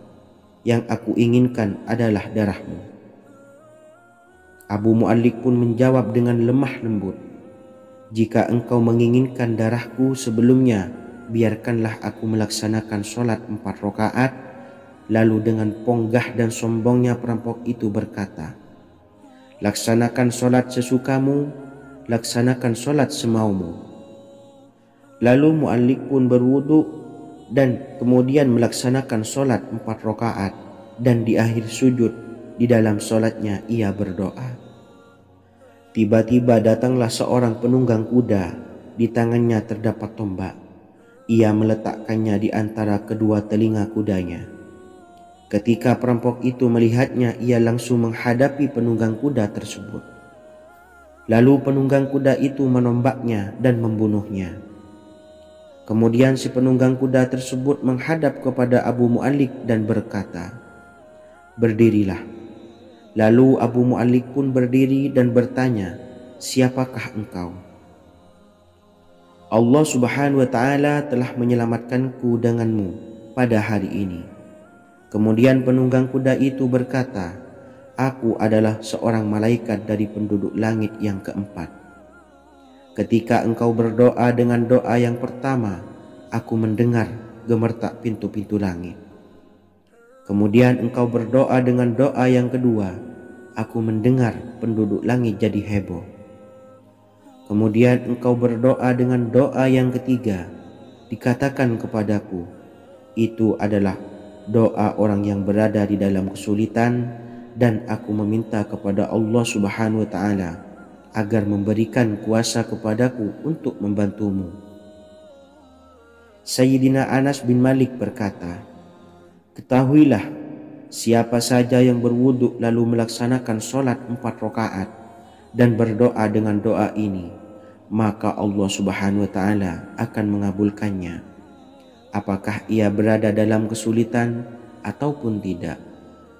yang aku inginkan adalah darahmu. Abu Mu'allik pun menjawab dengan lemah lembut, jika engkau menginginkan darahku sebelumnya, biarkanlah aku melaksanakan sholat 4 rakaat. Lalu dengan ponggah dan sombongnya perampok itu berkata, laksanakan sholat sesukamu, laksanakan sholat semaumu. Lalu Mu'allik pun berwudu dan kemudian melaksanakan sholat 4 rakaat, dan di akhir sujud di dalam sholatnya ia berdoa. Tiba-tiba datanglah seorang penunggang kuda, di tangannya terdapat tombak. Ia meletakkannya di antara kedua telinga kudanya. Ketika perampok itu melihatnya, ia langsung menghadapi penunggang kuda tersebut. Lalu penunggang kuda itu menombaknya dan membunuhnya. Kemudian si penunggang kuda tersebut menghadap kepada Abu Mu'allik dan berkata, berdirilah. Lalu Abu Mu'allik pun berdiri dan bertanya, siapakah engkau? Allah Subhanahu wa taala telah menyelamatkanku denganmu pada hari ini. Kemudian penunggang kuda itu berkata, aku adalah seorang malaikat dari penduduk langit yang keempat. Ketika engkau berdoa dengan doa yang pertama, aku mendengar gemertak pintu-pintu langit. Kemudian engkau berdoa dengan doa yang kedua, aku mendengar penduduk langit jadi heboh. Kemudian engkau berdoa dengan doa yang ketiga, dikatakan kepadaku, Itu adalah doa orang yang berada di dalam kesulitan, dan aku meminta kepada Allah Subhanahu wa taala agar memberikan kuasa kepadaku untuk membantumu. Sayyidina Anas bin Malik berkata, "Ketahuilah, siapa saja yang berwudu lalu melaksanakan sholat 4 rakaat dan berdoa dengan doa ini, maka Allah Subhanahu wa taala akan mengabulkannya, apakah ia berada dalam kesulitan ataupun tidak."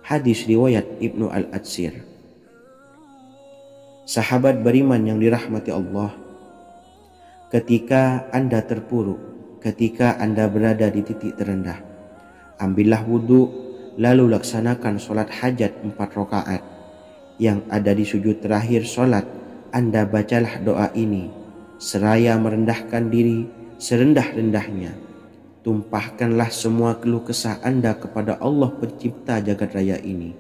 Hadis riwayat Ibnu Al-Atsir. Sahabat beriman yang dirahmati Allah, ketika Anda terpuruk, ketika Anda berada di titik terendah, ambillah wudhu lalu laksanakan sholat hajat 4 rakaat. Yang ada di sujud terakhir sholat, Anda bacalah doa ini seraya merendahkan diri serendah-rendahnya. Tumpahkanlah semua keluh kesah Anda kepada Allah pencipta jagat raya ini.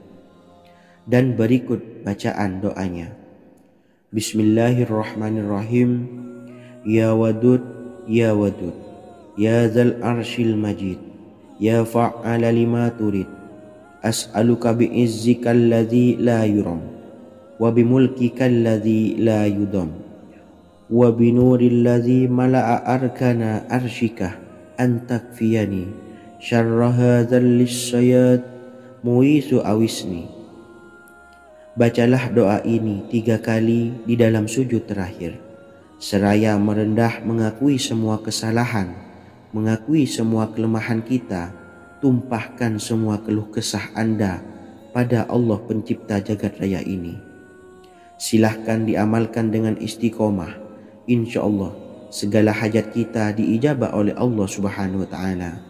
Dan berikut bacaan doanya. Bismillahirrahmanirrahim. Ya Wadud, Ya Wadud, Ya Dzal Arsyil Majid, Ya Fa'ala lima turid, as'aluka bi'izzika alladzi la yuram, wa bimulkika alladzi la yudam, wa binuril ladzi mala'a arkana arsyika an takfiyani syarra hadzal lisyayat muisu awisni. Bacalah doa ini 3 kali di dalam sujud terakhir, seraya merendah mengakui semua kesalahan, mengakui semua kelemahan kita. Tumpahkan semua keluh kesah Anda pada Allah pencipta jagat raya ini. Silahkan diamalkan dengan istiqomah. Insya Allah segala hajat kita diijabah oleh Allah Subhanahu wa taala.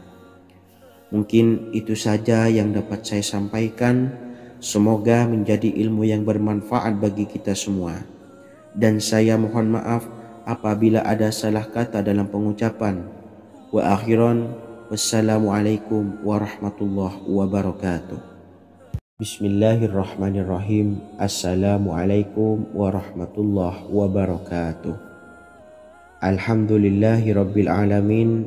Mungkin itu saja yang dapat saya sampaikan. Semoga menjadi ilmu yang bermanfaat bagi kita semua. Dan saya mohon maaf apabila ada salah kata dalam pengucapan. Wa akhiran, wassalamualaikum warahmatullahi wabarakatuh. Bismillahirrahmanirrahim. Assalamualaikum warahmatullahi wabarakatuh. Alhamdulillahi rabbil alamin.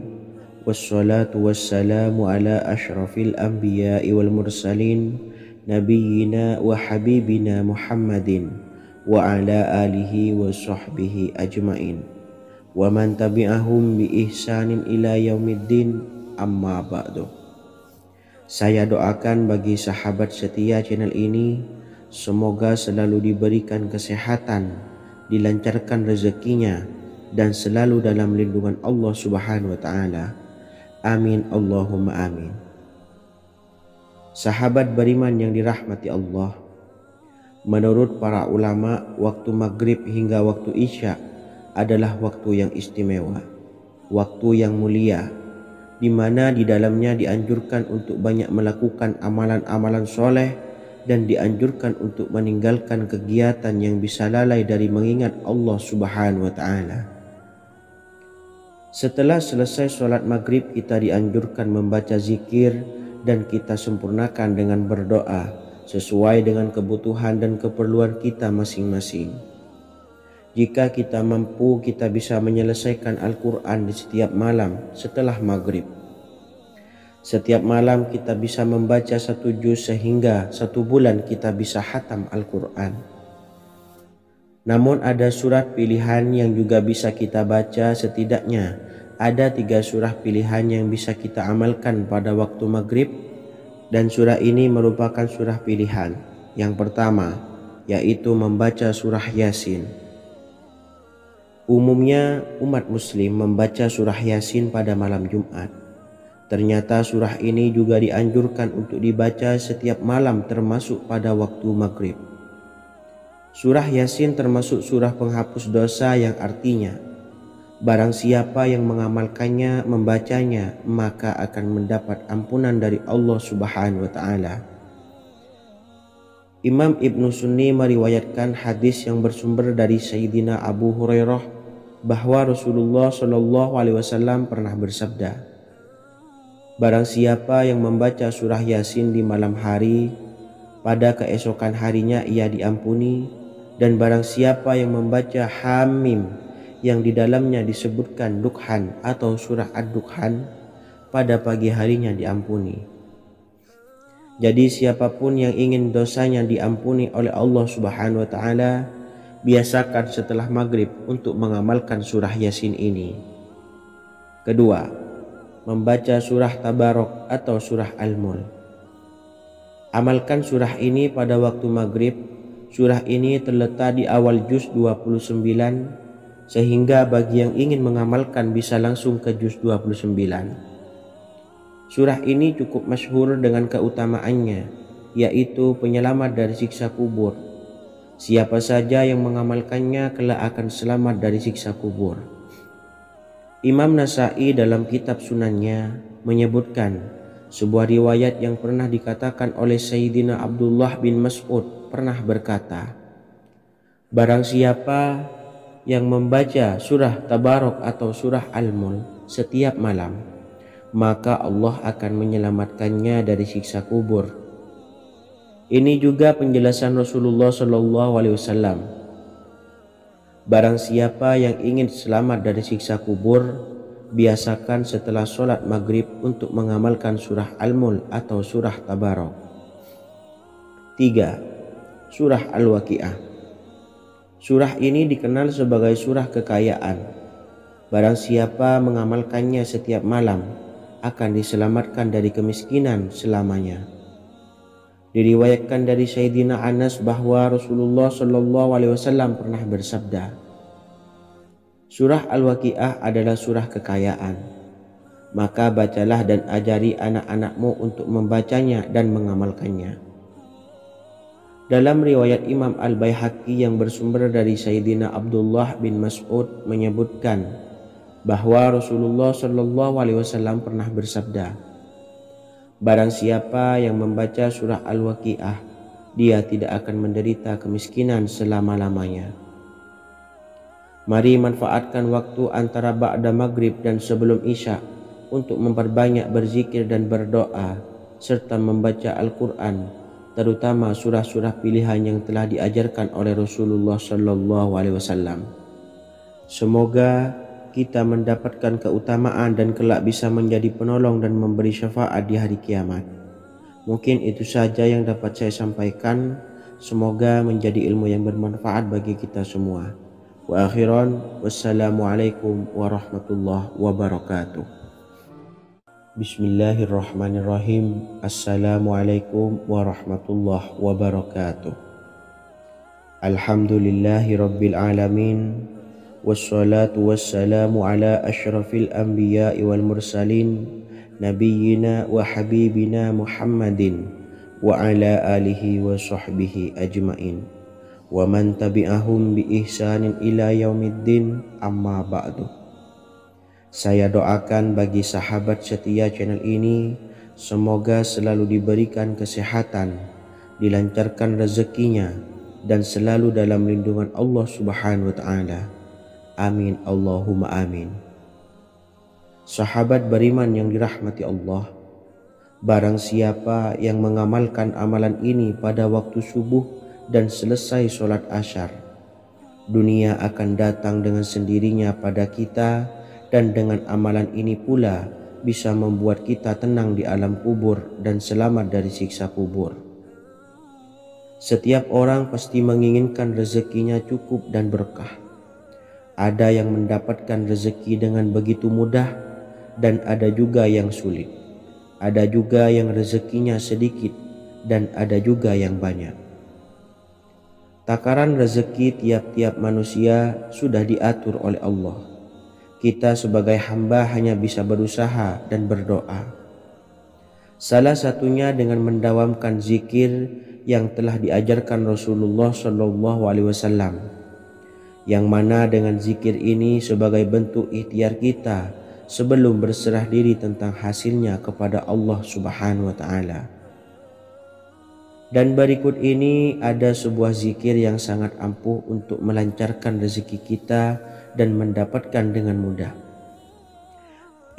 Wassalatu wassalamu ala ashrafil anbiya'i wal mursalin, Nabiyyina wa habibina Muhammadin wa ala alihi wa sahbihi ajmain wa man tabi'ahum bi ihsanin ila yaumiddin, amma ba'du. Saya doakan bagi sahabat setia channel ini, semoga selalu diberikan kesehatan, dilancarkan rezekinya, dan selalu dalam lindungan Allah Subhanahu wa taala. Amin Allahumma amin. Sahabat beriman yang dirahmati Allah, menurut para ulama, waktu maghrib hingga waktu isya adalah waktu yang istimewa, waktu yang mulia, di mana di dalamnya dianjurkan untuk banyak melakukan amalan-amalan soleh dan dianjurkan untuk meninggalkan kegiatan yang bisa lalai dari mengingat Allah Subhanahu wa taala. Setelah selesai sholat maghrib, kita dianjurkan membaca zikir dan kita sempurnakan dengan berdoa sesuai dengan kebutuhan dan keperluan kita masing-masing. Jika kita mampu, kita bisa menyelesaikan Al-Quran di setiap malam setelah maghrib. Setiap malam kita bisa membaca 1 juz sehingga 1 bulan kita bisa khatam Al-Quran. Namun ada surat pilihan yang juga bisa kita baca. Setidaknya ada 3 surah pilihan yang bisa kita amalkan pada waktu maghrib, dan surah ini merupakan surah pilihan. Yang pertama yaitu membaca surah Yasin. Umumnya umat muslim membaca surah Yasin pada malam Jumat. Ternyata surah ini juga dianjurkan untuk dibaca setiap malam termasuk pada waktu maghrib. Surah Yasin termasuk surah penghapus dosa, yang artinya barang siapa yang mengamalkannya, membacanya, maka akan mendapat ampunan dari Allah Subhanahu wa taala. Imam Ibnu Sunni meriwayatkan hadis yang bersumber dari Sayyidina Abu Hurairah bahwa Rasulullah Shallallahu alaihi wasallam pernah bersabda, barang siapa yang membaca surah Yasin di malam hari, pada keesokan harinya ia diampuni. Dan barang siapa yang membaca Hamim yang di dalamnya disebutkan Dukhan atau surah Ad-Dukhan, pada pagi harinya diampuni. Jadi siapapun yang ingin dosanya diampuni oleh Allah Subhanahu wa taala, biasakan setelah maghrib untuk mengamalkan surah Yasin ini. Kedua, membaca surah Tabarok atau surah Al-Mulk. Amalkan surah ini pada waktu maghrib. Surah ini terletak di awal juz 29, sehingga bagi yang ingin mengamalkan bisa langsung ke juz 29. Surah ini cukup masyhur dengan keutamaannya, yaitu penyelamat dari siksa kubur. Siapa saja yang mengamalkannya kelak akan selamat dari siksa kubur. Imam Nasa'i dalam kitab Sunannya menyebutkan sebuah riwayat yang pernah dikatakan oleh Sayyidina Abdullah bin Mas'ud pernah berkata, barang siapa yang membaca surah Tabarok atau surah Al-Mulk setiap malam, maka Allah akan menyelamatkannya dari siksa kubur. Ini juga penjelasan Rasulullah SAW. Barang siapa yang ingin selamat dari siksa kubur, biasakan setelah sholat maghrib untuk mengamalkan surah Al-Mulk atau surah Tabarok. 3. Surah Al-Waqiah. Surah ini dikenal sebagai surah kekayaan. Barang siapa mengamalkannya setiap malam, akan diselamatkan dari kemiskinan selamanya. Diriwayatkan dari Sayyidina Anas bahwa Rasulullah SAW pernah bersabda, surah Al-Waqiah adalah surah kekayaan. Maka bacalah dan ajari anak-anakmu untuk membacanya dan mengamalkannya. Dalam riwayat Imam Al-Baihaqi yang bersumber dari Sayyidina Abdullah bin Mas'ud menyebutkan bahwa Rasulullah SAW pernah bersabda, barang siapa yang membaca surah Al-Waqiah, dia tidak akan menderita kemiskinan selama-lamanya. Mari manfaatkan waktu antara ba'da maghrib dan sebelum isya untuk memperbanyak berzikir dan berdoa serta membaca Al-Quran, terutama surah-surah pilihan yang telah diajarkan oleh Rasulullah SAW. Semoga kita mendapatkan keutamaan dan kelak bisa menjadi penolong dan memberi syafaat di hari kiamat. Mungkin itu saja yang dapat saya sampaikan. Semoga menjadi ilmu yang bermanfaat bagi kita semua. Wa akhiran, wassalamualaikum warahmatullahi wabarakatuh. Bismillahirrahmanirrahim. Assalamualaikum warahmatullahi wabarakatuh. Alhamdulillahi rabbil alamin. Wassalatu wassalamu ala ashrafil anbiya'i wal mursalin nabiyyina wa habibina Muhammadin wa ala alihi wa sahbihi ajmain wa man tabi'ahum bi ihsanin ila yaumiddin, amma ba'du. Saya doakan bagi sahabat setia channel ini, semoga selalu diberikan kesehatan, dilancarkan rezekinya, dan selalu dalam lindungan Allah Subhanahu wa ta'ala. Amin Allahumma amin. Sahabat beriman yang dirahmati Allah, barang siapa yang mengamalkan amalan ini pada waktu subuh dan selesai sholat asyar, dunia akan datang dengan sendirinya pada kita, dan dengan amalan ini pula bisa membuat kita tenang di alam kubur dan selamat dari siksa kubur. Setiap orang pasti menginginkan rezekinya cukup dan berkah. Ada yang mendapatkan rezeki dengan begitu mudah dan ada juga yang sulit. Ada juga yang rezekinya sedikit dan ada juga yang banyak. Takaran rezeki tiap-tiap manusia sudah diatur oleh Allah. Kita sebagai hamba hanya bisa berusaha dan berdoa. Salah satunya dengan mendawamkan zikir yang telah diajarkan Rasulullah SAW. Yang mana dengan zikir ini sebagai bentuk ikhtiar kita sebelum berserah diri tentang hasilnya kepada Allah Subhanahu wa ta'ala. Dan berikut ini ada sebuah zikir yang sangat ampuh untuk melancarkan rezeki kita dan mendapatkan dengan mudah.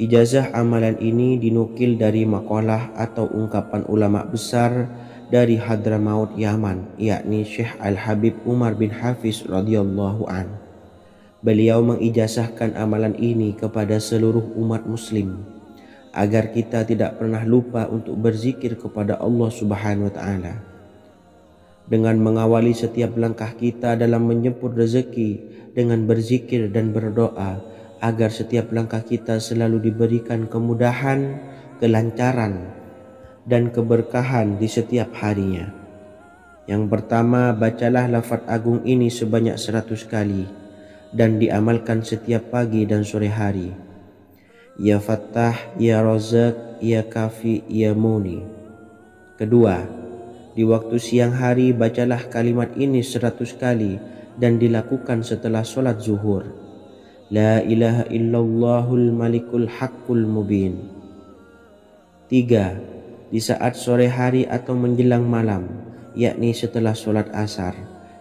Ijazah amalan ini dinukil dari makalah atau ungkapan ulama besar dari Hadramaut Yaman, yakni Syekh Al-Habib Umar bin Hafiz radhiyallahu an. Beliau mengijazahkan amalan ini kepada seluruh umat muslim agar kita tidak pernah lupa untuk berzikir kepada Allah Subhanahu wa Ta'ala. Dengan mengawali setiap langkah kita dalam menjemput rezeki dengan berzikir dan berdoa agar setiap langkah kita selalu diberikan kemudahan, kelancaran, dan keberkahan di setiap harinya. Yang pertama, bacalah lafaz agung ini sebanyak 100 kali dan diamalkan setiap pagi dan sore hari. Ya Fattah, Ya Razak, Ya Kafi, Ya Muni. Kedua, di waktu siang hari bacalah kalimat ini 100 kali dan dilakukan setelah sholat zuhur. La ilaha illallahul malikul haqqul mubin. Tiga, di saat sore hari atau menjelang malam, yakni setelah sholat asar,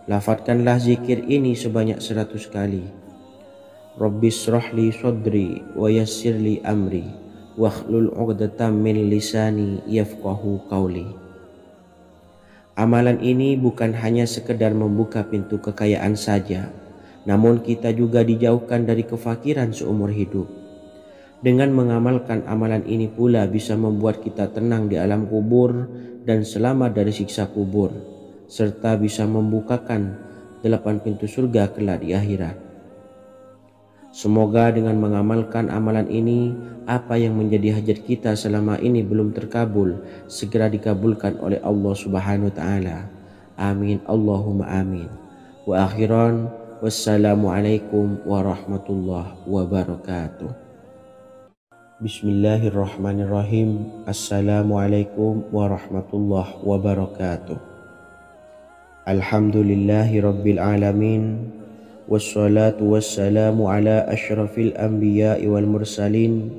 lafadzkanlah zikir ini sebanyak 100 kali. Rabbis shrahli sodri wa yassirli amri wakhlul 'uqdatam min lisani yafqahu qawli. Amalan ini bukan hanya sekedar membuka pintu kekayaan saja, namun kita juga dijauhkan dari kefakiran seumur hidup. Dengan mengamalkan amalan ini pula bisa membuat kita tenang di alam kubur dan selamat dari siksa kubur, serta bisa membukakan 8 pintu surga kelak di akhirat. Semoga dengan mengamalkan amalan ini, apa yang menjadi hajat kita selama ini belum terkabul, segera dikabulkan oleh Allah Subhanahu wa Ta'ala. Amin, Allahumma amin. Wa akhiran, wassalamualaikum warahmatullahi wabarakatuh. Bismillahirrahmanirrahim. Assalamualaikum warahmatullahi wabarakatuh. Alhamdulillahi rabbil alamin. Wassalatu wassalamu ala ashrafil anbiya'i wal mursalin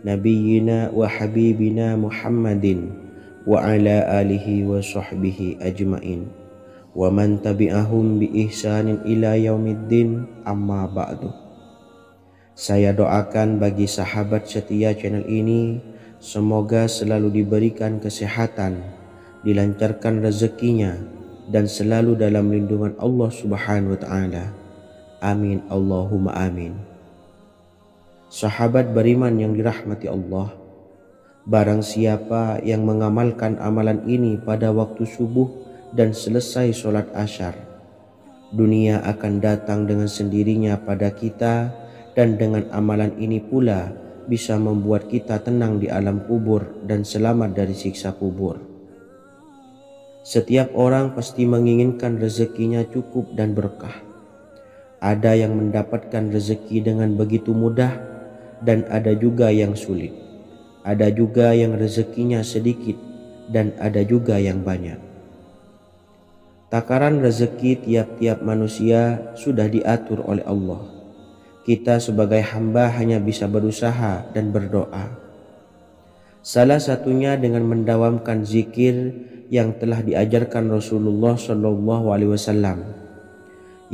nabiyyina wa habibina Muhammadin wa ala alihi wa sahbihi ajmain wa man tabi'ahum bi ihsanin ila yaumiddin, amma ba'du. Saya doakan bagi sahabat setia channel ini, semoga selalu diberikan kesehatan, dilancarkan rezekinya, dan selalu dalam lindungan Allah Subhanahu wa Ta'ala. Amin, Allahumma amin. Sahabat beriman yang dirahmati Allah, barang siapa yang mengamalkan amalan ini pada waktu subuh dan selesai sholat asyar, dunia akan datang dengan sendirinya pada kita, dan dengan amalan ini pula bisa membuat kita tenang di alam kubur dan selamat dari siksa kubur. Setiap orang pasti menginginkan rezekinya cukup dan berkah. Ada yang mendapatkan rezeki dengan begitu mudah dan ada juga yang sulit. Ada juga yang rezekinya sedikit dan ada juga yang banyak. Takaran rezeki tiap-tiap manusia sudah diatur oleh Allah. Kita sebagai hamba hanya bisa berusaha dan berdoa. Salah satunya dengan mendawamkan zikir yang telah diajarkan Rasulullah SAW,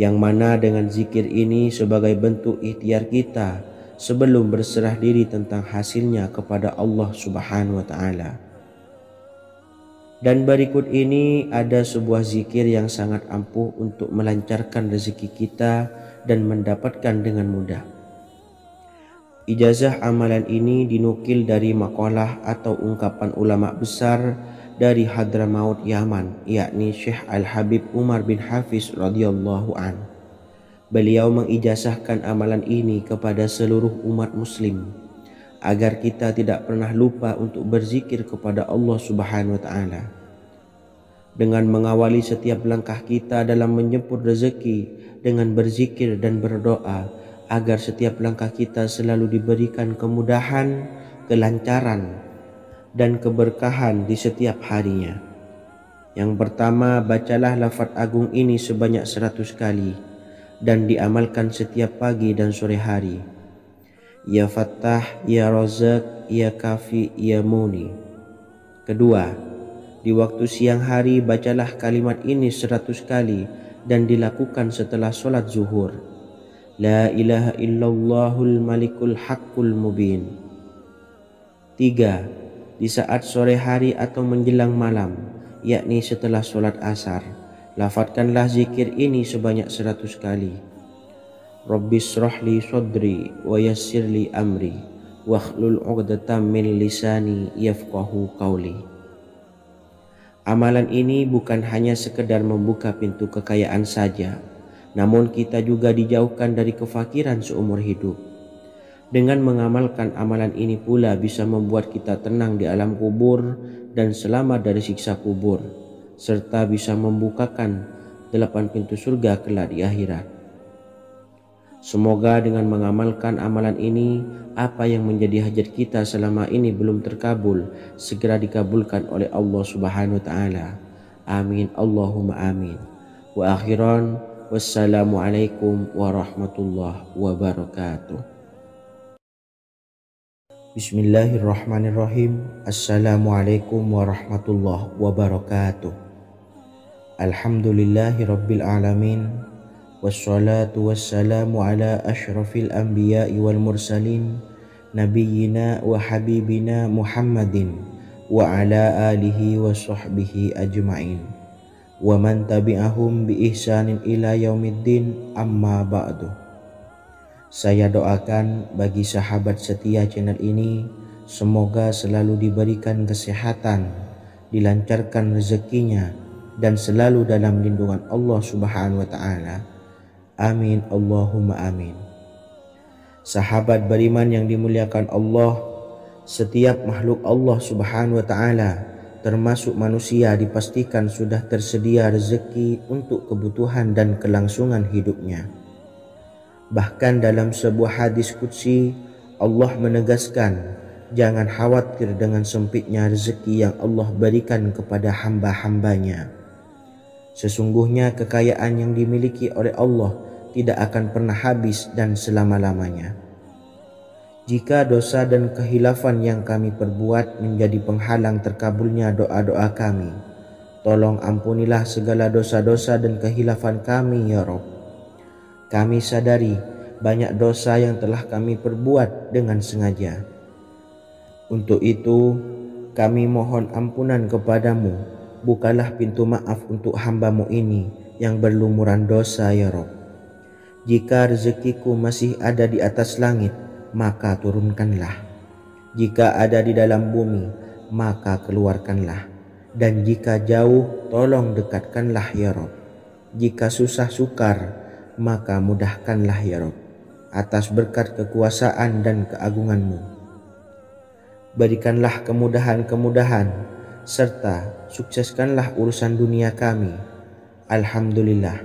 yang mana dengan zikir ini sebagai bentuk ikhtiar kita sebelum berserah diri tentang hasilnya kepada Allah Subhanahu wa Ta'ala. Dan berikut ini ada sebuah zikir yang sangat ampuh untuk melancarkan rezeki kita dan mendapatkan dengan mudah. Ijazah amalan ini dinukil dari makalah atau ungkapan ulama besar dari Hadramaut Yaman, yakni Syekh Al-Habib Umar bin Hafiz radhiyallahu an. Beliau mengijazahkan amalan ini kepada seluruh umat muslim agar kita tidak pernah lupa untuk berzikir kepada Allah Subhanahu wa Ta'ala. Dengan mengawali setiap langkah kita dalam menjemput rezeki dengan berzikir dan berdoa agar setiap langkah kita selalu diberikan kemudahan, kelancaran, dan keberkahan di setiap harinya. Yang pertama, bacalah lafaz agung ini sebanyak 100 kali dan diamalkan setiap pagi dan sore hari. Ya Fattah, Ya Razak, Ya Kafi, Ya Muni. Kedua, di waktu siang hari bacalah kalimat ini 100 kali dan dilakukan setelah sholat zuhur. La ilaha illallahul malikul haqqul mubin. Tiga, di saat sore hari atau menjelang malam, yakni setelah sholat asar, lafadzkanlah zikir ini sebanyak 100 kali. Rabbis shrahli sodri wa yassirli amri wahlul 'uqdatam min lisani yafqahu qawli. Amalan ini bukan hanya sekedar membuka pintu kekayaan saja, namun kita juga dijauhkan dari kefakiran seumur hidup. Dengan mengamalkan amalan ini pula bisa membuat kita tenang di alam kubur dan selamat dari siksa kubur, serta bisa membukakan 8 pintu surga kelak di akhirat. Semoga dengan mengamalkan amalan ini, apa yang menjadi hajat kita selama ini belum terkabul, segera dikabulkan oleh Allah Subhanahu wa Ta'ala. Amin, Allahumma amin. Wa akhiran, wassalamualaikum warahmatullahi wabarakatuh. Bismillahirrahmanirrahim. Assalamualaikum warahmatullahi wabarakatuh. Alhamdulillahi rabbil alamin. Wassalatu wassalamu ala ashrafil anbiya'i wal mursalin nabiyyina wa habibina Muhammadin wa ala alihi wa sahbihi ajma'in wa man tabi'ahum bi ihsanin ila yaumiddin, amma ba'du. Saya doakan bagi sahabat setia channel ini, semoga selalu diberikan kesehatan, dilancarkan rezekinya, dan selalu dalam lindungan Allah Subhanahu wa Ta'ala. Amin, Allahumma amin. Sahabat beriman yang dimuliakan Allah, setiap makhluk Allah Subhanahu wa Ta'ala, termasuk manusia, dipastikan sudah tersedia rezeki untuk kebutuhan dan kelangsungan hidupnya. Bahkan dalam sebuah hadis qudsi, Allah menegaskan, jangan khawatir dengan sempitnya rezeki yang Allah berikan kepada hamba-hambanya. Sesungguhnya kekayaan yang dimiliki oleh Allah tidak akan pernah habis dan selama-lamanya. Jika dosa dan kehilafan yang kami perbuat menjadi penghalang terkabulnya doa-doa kami, tolong ampunilah segala dosa-dosa dan kehilafan kami ya Rabb. Kami sadari banyak dosa yang telah kami perbuat dengan sengaja. Untuk itu kami mohon ampunan kepadamu. Bukalah pintu maaf untuk hamba-Mu ini yang berlumuran dosa ya Rabb. Jika rezekiku masih ada di atas langit, maka turunkanlah. Jika ada di dalam bumi, maka keluarkanlah. Dan jika jauh, tolong dekatkanlah ya Rabb. Jika susah sukar, maka mudahkanlah ya Rabb, atas berkat kekuasaan dan keagungan-Mu. Berikanlah kemudahan-kemudahan, serta sukseskanlah urusan dunia kami. Alhamdulillah.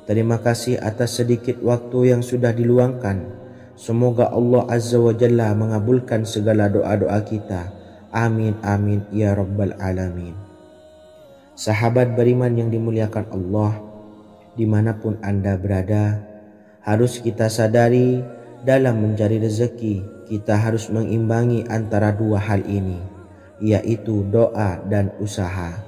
Terima kasih atas sedikit waktu yang sudah diluangkan. Semoga Allah Azza wa Jalla mengabulkan segala doa-doa kita. Amin amin ya rabbal alamin. Sahabat beriman yang dimuliakan Allah, dimanapun Anda berada, harus kita sadari dalam mencari rezeki kita harus mengimbangi antara dua hal ini, yaitu doa dan usaha.